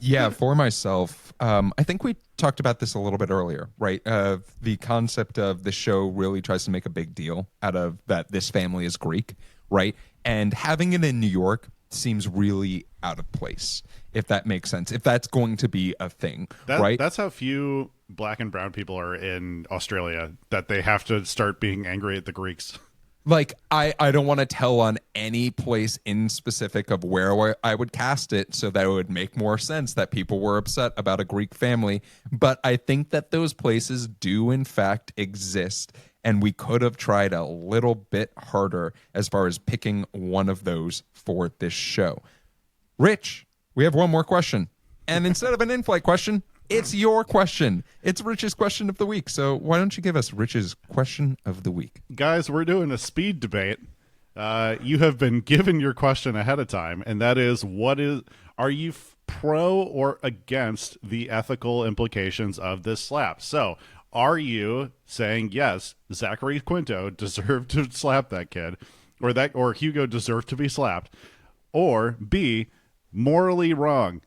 Yeah, for myself, I think we talked about this a little bit earlier, right? The concept of the show really tries to make a big deal out of that this family is Greek, right? And having it in New York seems really out of place, if that makes sense, if that's going to be a thing, right? That's how few black and brown people are in Australia, that they have to start being angry at the Greeks. Like, I don't want to tell on any place in specific of where I would cast it so that it would make more sense that people were upset about a Greek family. But I think that those places do, in fact, exist. And we could have tried a little bit harder as far as picking one of those for this show. Rich, we have one more question. And instead of an in-flight question, it's your question. It's Rich's question of the week. So why don't you give us Rich's question of the week? Guys, we're doing a speed debate. You have been given your question ahead of time, and that is, are you pro or against the ethical implications of this slap? So are you saying, yes, Zachary Quinto deserved to slap that kid, or Hugo deserved to be slapped? Or B, morally wrong?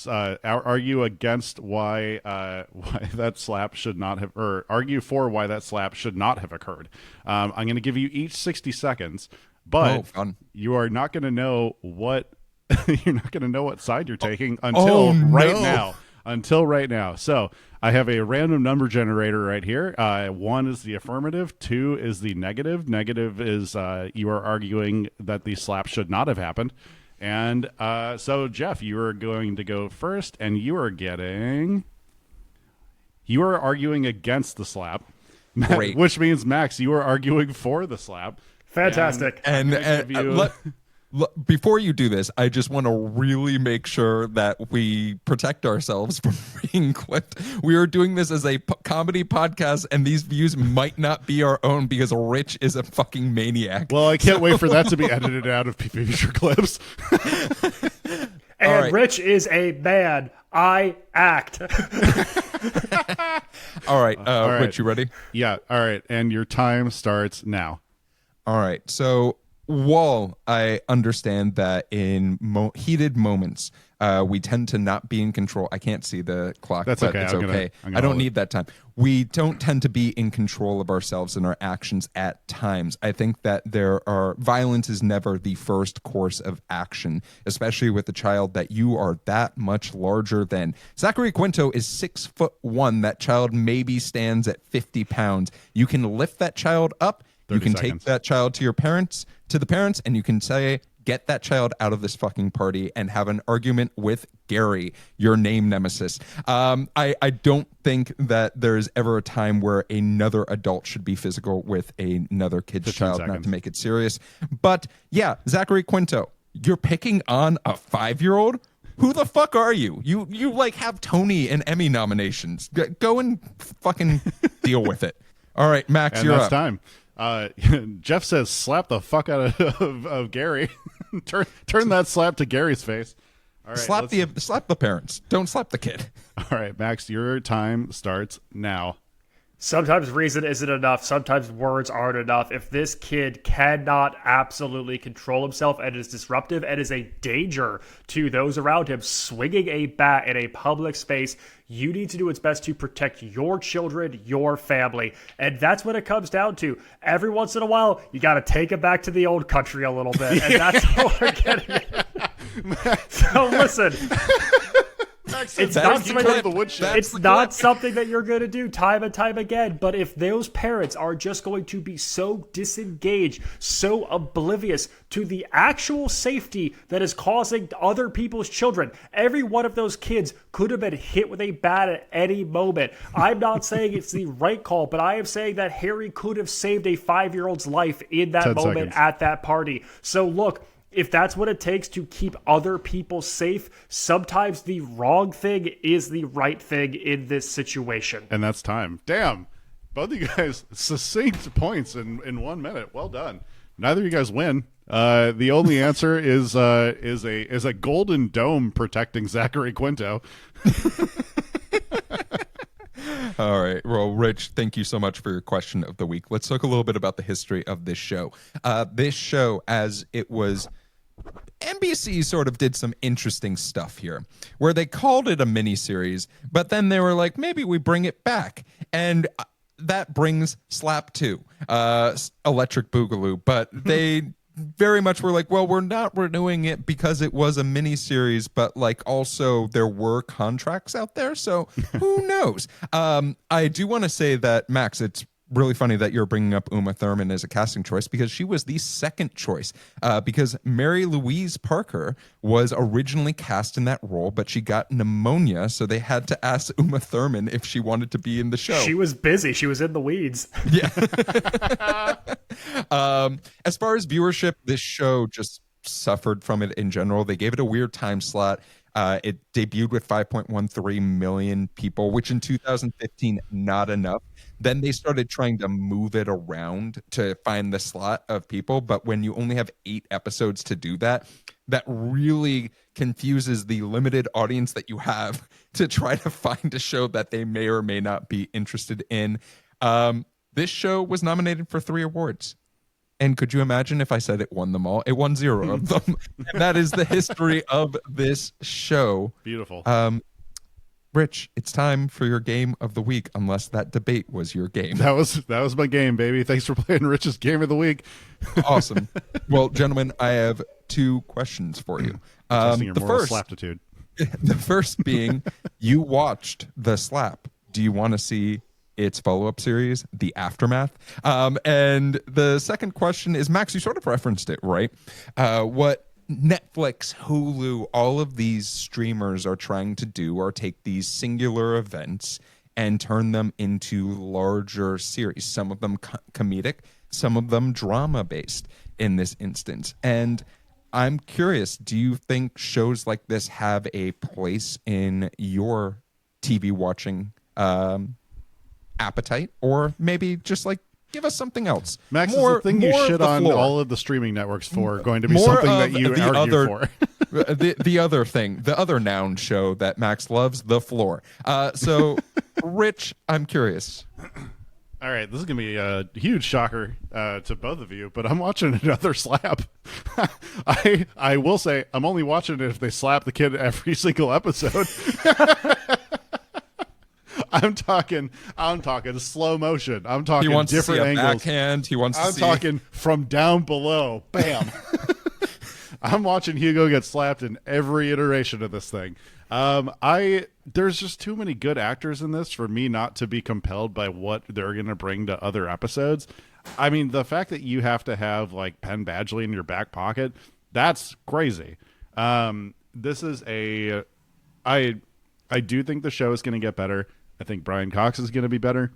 Are you against why that slap should not have, or argue for why that slap should not have occurred? I'm going to give you each 60 seconds, but you are not going to know what you're not going to know what side you're taking until right now. until right now. So I have a random number generator right here. 1 is the affirmative. 2 is the negative. Negative is you are arguing that the slap should not have happened. And so, Geoff, you are going to go first, and you are arguing against the slap. Great. Which means, Max, you are arguing for the slap. Fantastic. And before you do this, I just want to really make sure that we protect ourselves from being clipped. We are doing this as a comedy podcast, and these views might not be our own because Rich is a fucking maniac. Well, I can't wait for that to be edited out of future clips. And Rich is a man. I act. All right, Rich, you ready? Yeah, all right. And your time starts now. All right, so while I understand that in heated moments, we tend to not be in control. I can't see the clock, That's but okay. it's I'm okay. gonna I don't hold it. need that time. We don't tend to be in control of ourselves and our actions at times. I think that violence is never the first course of action, especially with a child that you are that much larger than. Zachary Quinto is 6'1". That child maybe stands at 50 pounds. You can lift that child up. You can take that child to the parents, and you can say, get that child out of this fucking party and have an argument with Gary, your name nemesis. I don't think that there's ever a time where another adult should be physical with another kid's child, not to make it serious. But yeah, Zachary Quinto, you're picking on a 5-year-old? Who the fuck are you? You like have Tony and Emmy nominations. Go and fucking deal with it. All right, Max, And you're that's up. time. Geoff says, slap the fuck out of Gary. turn that slap to Gary's face. All right, slap the parents. Don't slap the kid. All right, Max, your time starts now. Sometimes reason isn't enough. Sometimes words aren't enough. If this kid cannot absolutely control himself and is disruptive and is a danger to those around him, swinging a bat in a public space, you need to do its best to protect your children, your family. And that's what it comes down to. Every once in a while, you got to take it back to the old country a little bit. And that's what we're getting at. So listen. It's not something that you're going to do time and time again. But if those parents are just going to be so disengaged, so oblivious to the actual safety that is causing other people's children, every one of those kids could have been hit with a bat at any moment. I'm not saying it's the right call, but I am saying that Harry could have saved a 5-year-old's life in that moment at that party. So look, if that's what it takes to keep other people safe, sometimes the wrong thing is the right thing in this situation. And that's time. Damn. Both of you guys, succinct points in 1 minute. Well done. Neither of you guys win. The only answer is a golden dome protecting Zachary Quinto. All right. Well, Rich, thank you so much for your question of the week. Let's talk a little bit about the history of this show. This show, as it was, NBC sort of did some interesting stuff here where they called it a miniseries, but then they were like, maybe we bring it back. And that brings Slap 2, Electric Boogaloo. But they very much were like, well, we're not renewing it because it was a miniseries, but like also there were contracts out there. So who knows? I do want to say that, Max, it's really funny that you're bringing up Uma Thurman as a casting choice because she was the second choice because Mary Louise Parker was originally cast in that role, but she got pneumonia, so they had to ask Uma Thurman if she wanted to be in the show. She was busy. She was in the weeds. Yeah. As far as viewership, this show just suffered from it in general. They gave it a weird time slot. It debuted with 5.13 million people, which in 2015, not enough. Then they started trying to move it around to find the slot of people. But when you only have 8 episodes to do that, that really confuses the limited audience that you have to try to find a show that they may or may not be interested in. This show was nominated for 3 awards. And could you imagine if I said it won them all? It won 0 of them. And that is the history of this show. Beautiful. Rich, it's time for your game of the week, unless that debate was your game. That was my game, baby. Thanks for playing Rich's game of the week. Awesome. Well, gentlemen, I have 2 questions for you. Testing your The moral first, slaptitude. the first being, You watched The Slap. Do you want to see its follow-up series, The Aftermath? And the second question is, Max, you sort of referenced it, right? What Netflix, Hulu, all of these streamers are trying to do are take these singular events and turn them into larger series. Some of them comedic, some of them drama-based in this instance. And I'm curious, do you think shows like this have a place in your TV watching appetite? Or maybe just like give us something else? Max, is the thing you shit on all of the streaming networks for going to be something that you argue for? the other thing, the other noun show that Max loves, The Floor. So, Rich, I'm curious. All right, this is going to be a huge shocker to both of you, but I'm watching another slap. I will say I'm only watching it if they slap the kid every single episode. I'm talking slow motion. I'm talking he wants different to see a angles. Backhand. He wants to I'm see... talking from down below. Bam. I'm watching Hugo get slapped in every iteration of this thing. There's just too many good actors in this for me not to be compelled by what they're going to bring to other episodes. I mean, the fact that you have to have like Penn Badgley in your back pocket, that's crazy. This is I do think the show is going to get better. I think Brian Cox is going to be better.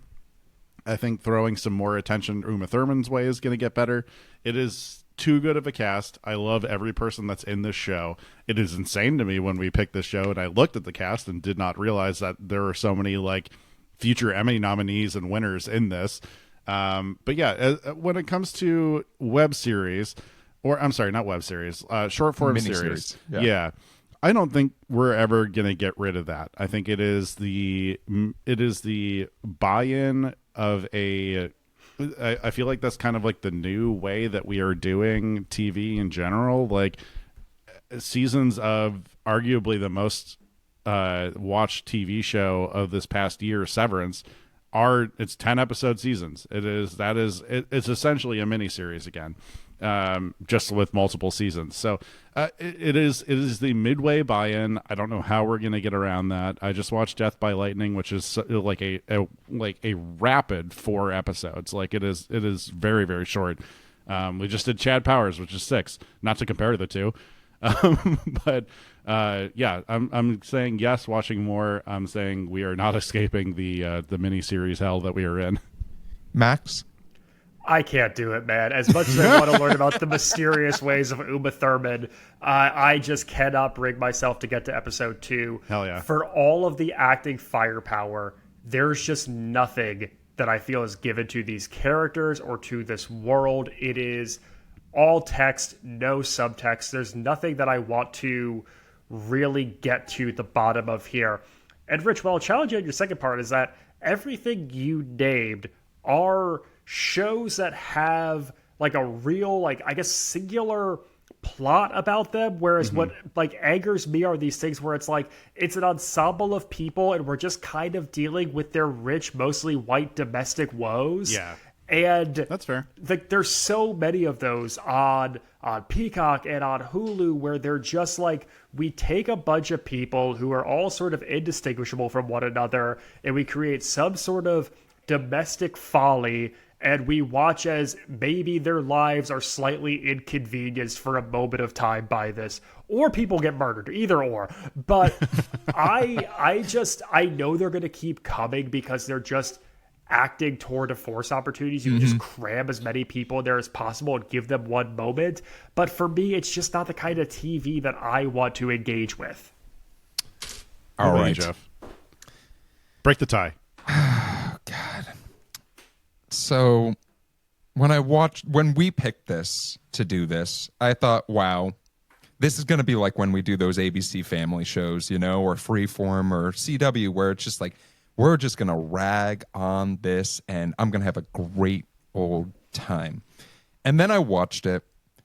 I think throwing some more attention Uma Thurman's way is going to get better. It is too good of a cast. I love every person that's in this show. It is insane to me when we picked this show and I looked at the cast and did not realize that there are so many like future Emmy nominees and winners in this. But yeah, when it comes to web series, or I'm sorry, not web series, short form series. Yeah. I don't think we're ever going to get rid of that. I think it is the buy-in of I feel like that's kind of like the new way that we are doing TV in general. Like seasons of arguably the most watched TV show of this past year, Severance, it's 10 episode seasons. It's essentially a mini series again. Just with multiple seasons. So it is the midway buy-in. I don't know how we're going to get around that. I just watched Death by Lightning, which is like a rapid 4 episodes. Like it is very, very short. We just did Chad Powers, which is 6, not to compare the two. But yeah, I'm saying yes, watching more. I'm saying we are not escaping the mini series hell that we are in. Max? I can't do it, man. As much as I want to learn about the mysterious ways of Uma Thurman, I just cannot bring myself to get to episode 2. Hell yeah. For all of the acting firepower, there's just nothing that I feel is given to these characters or to this world. It is all text, no subtext. There's nothing that I want to really get to the bottom of here. And Rich, what I'll challenge you on your second part is that everything you named are shows that have like a real, like, I guess, singular plot about them, whereas what like angers me are these things where it's like it's an ensemble of people and we're just kind of dealing with their rich, mostly white domestic woes. Yeah, and that's fair. There's so many of those on Peacock and on Hulu where they're just like, we take a bunch of people who are all sort of indistinguishable from one another and we create some sort of domestic folly, and we watch as maybe their lives are slightly inconvenienced for a moment of time by this, or people get murdered, either or. But I know they're going to keep coming because they're just acting tour de force opportunities. You can just cram as many people there as possible and give them one moment. But for me, it's just not the kind of TV that I want to engage with. All right, Jeff. Break the tie. God. So when we picked this to do this, I thought, wow, this is going to be like when we do those ABC family shows, you know, or Freeform or CW, where it's just like, we're just going to rag on this and I'm going to have a great old time. And then I watched it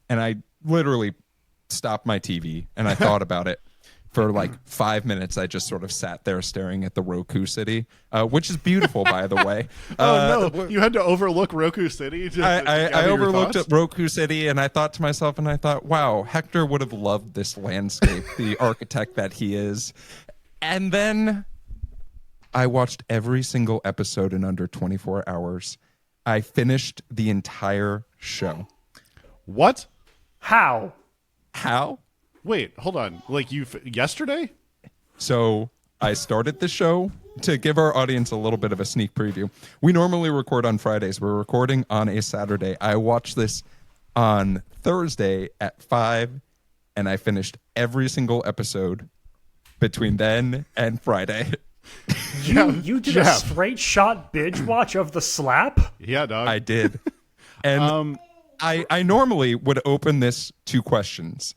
and I literally stopped my TV and I thought about it. For like 5 minutes, I just sort of sat there staring at the Roku City, which is beautiful, by the way. Oh, no. You had to overlook Roku City? I overlooked at Roku City, and I thought to myself, wow, Hector would have loved this landscape, the architect that he is. And then I watched every single episode in under 24 hours. I finished the entire show. What? How? How? Wait, hold on. Like yesterday? So I started the show to give our audience a little bit of a sneak preview. We normally record on Fridays. We're recording on a Saturday. I watched this on Thursday at 5, and I finished every single episode between then and Friday. You did a Geoff. straight shot binge watch of The Slap? Yeah, dog. I did. And I normally would open this to questions.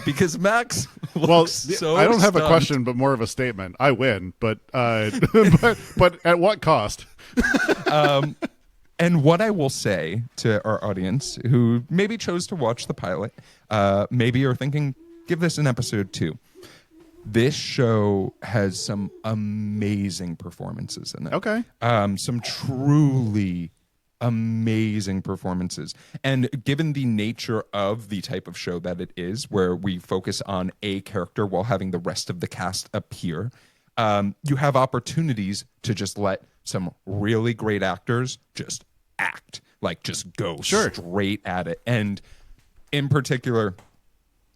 Because Max looks so I don't have a stunned. question, but more of a statement. I win, but but at what cost? And what I will say to our audience who maybe chose to watch the pilot, maybe are thinking, give this an episode 2. This show has some amazing performances in it. Okay. Some truly amazing performances. And given the nature of the type of show that it is, where we focus on a character while having the rest of the cast appear, you have opportunities to just let some really great actors just act, like just go straight at it. And in particular,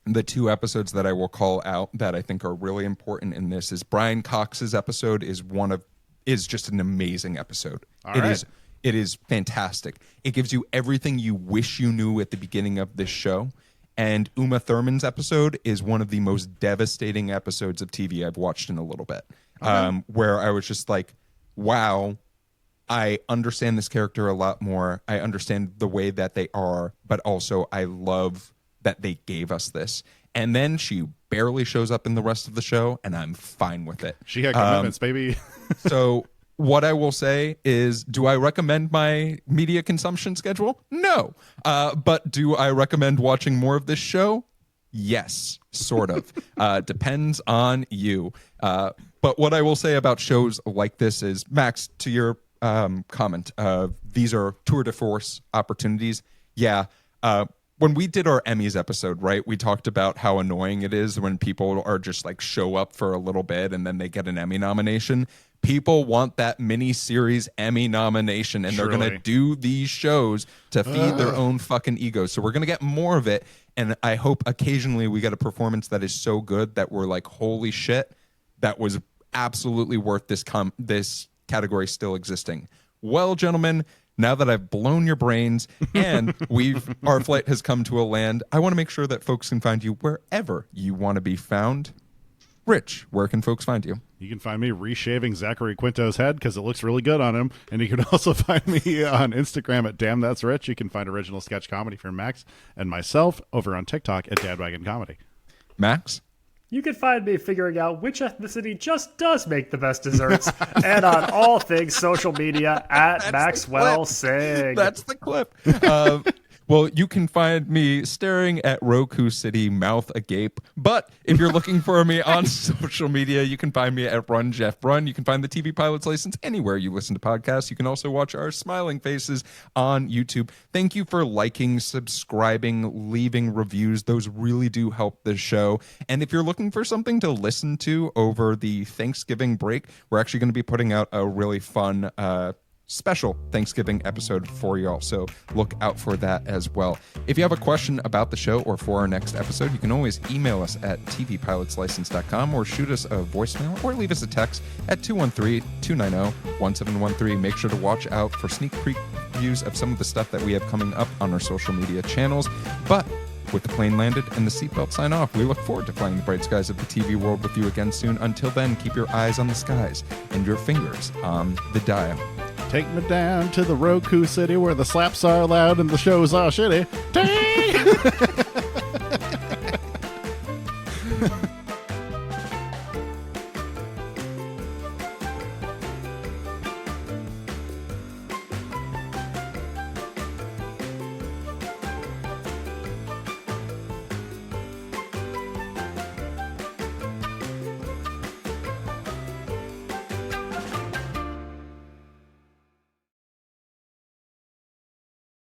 the 2 episodes that I will call out that I think are really important in this is Brian Cox's episode is just an amazing episode. It is fantastic. It gives you everything you wish you knew at the beginning of this show. And Uma Thurman's episode is one of the most devastating episodes of TV I've watched in a little bit. Where I was just like, wow, I understand this character a lot more. I understand the way that they are, but also I love that they gave us this. And then she barely shows up in the rest of the show, and I'm fine with it. She had commitments, baby. So what I will say is, do I recommend my media consumption schedule? No. But do I recommend watching more of this show? Yes, sort of. Depends on you. But what I will say about shows like this is, Max, to your comment, these are tour de force opportunities. Yeah. When we did our Emmys episode, right, we talked about how annoying it is when people are just like show up for a little bit and then they get an Emmy nomination. People want that mini-series Emmy nomination, and they're going to do these shows to feed their own fucking egos. So we're going to get more of it, and I hope occasionally we get a performance that is so good that we're like, holy shit, that was absolutely worth this category still existing. Well, gentlemen, now that I've blown your brains and our flight has come to a land, I want to make sure that folks can find you wherever you want to be found. Rich, where can folks find you? You can find me reshaving Zachary Quinto's head because it looks really good on him. And you can also find me on Instagram at Damn That's Rich. You can find original sketch comedy from Max and myself over on TikTok at Dadwagon Comedy. Max? You can find me figuring out which ethnicity just does make the best desserts, and on all things social media at Maxwell Sig. That's the clip. Well, you can find me staring at Roku City, mouth agape. But if you're looking for me on social media, you can find me at Run Jeff Run. You can find the TV Pilot's License anywhere you listen to podcasts. You can also watch our smiling faces on YouTube. Thank you for liking, subscribing, leaving reviews. Those really do help the show. And if you're looking for something to listen to over the Thanksgiving break, we're actually going to be putting out a really fun special Thanksgiving episode for y'all, so look out for that as well. If you have a question about the show or for our next episode, you can always email us at tvpilotslicense.com or shoot us a voicemail or leave us a text at 213-290-1713. Make sure to watch out for sneak previews of some of the stuff that we have coming up on our social media channels. But with the plane landed and the seatbelt sign off, we look forward to flying the bright skies of the TV world with you again soon. Until then, keep your eyes on the skies and your fingers on the dial. Take me down to the Roku City where the slaps are loud and the shows are shitty. Dang!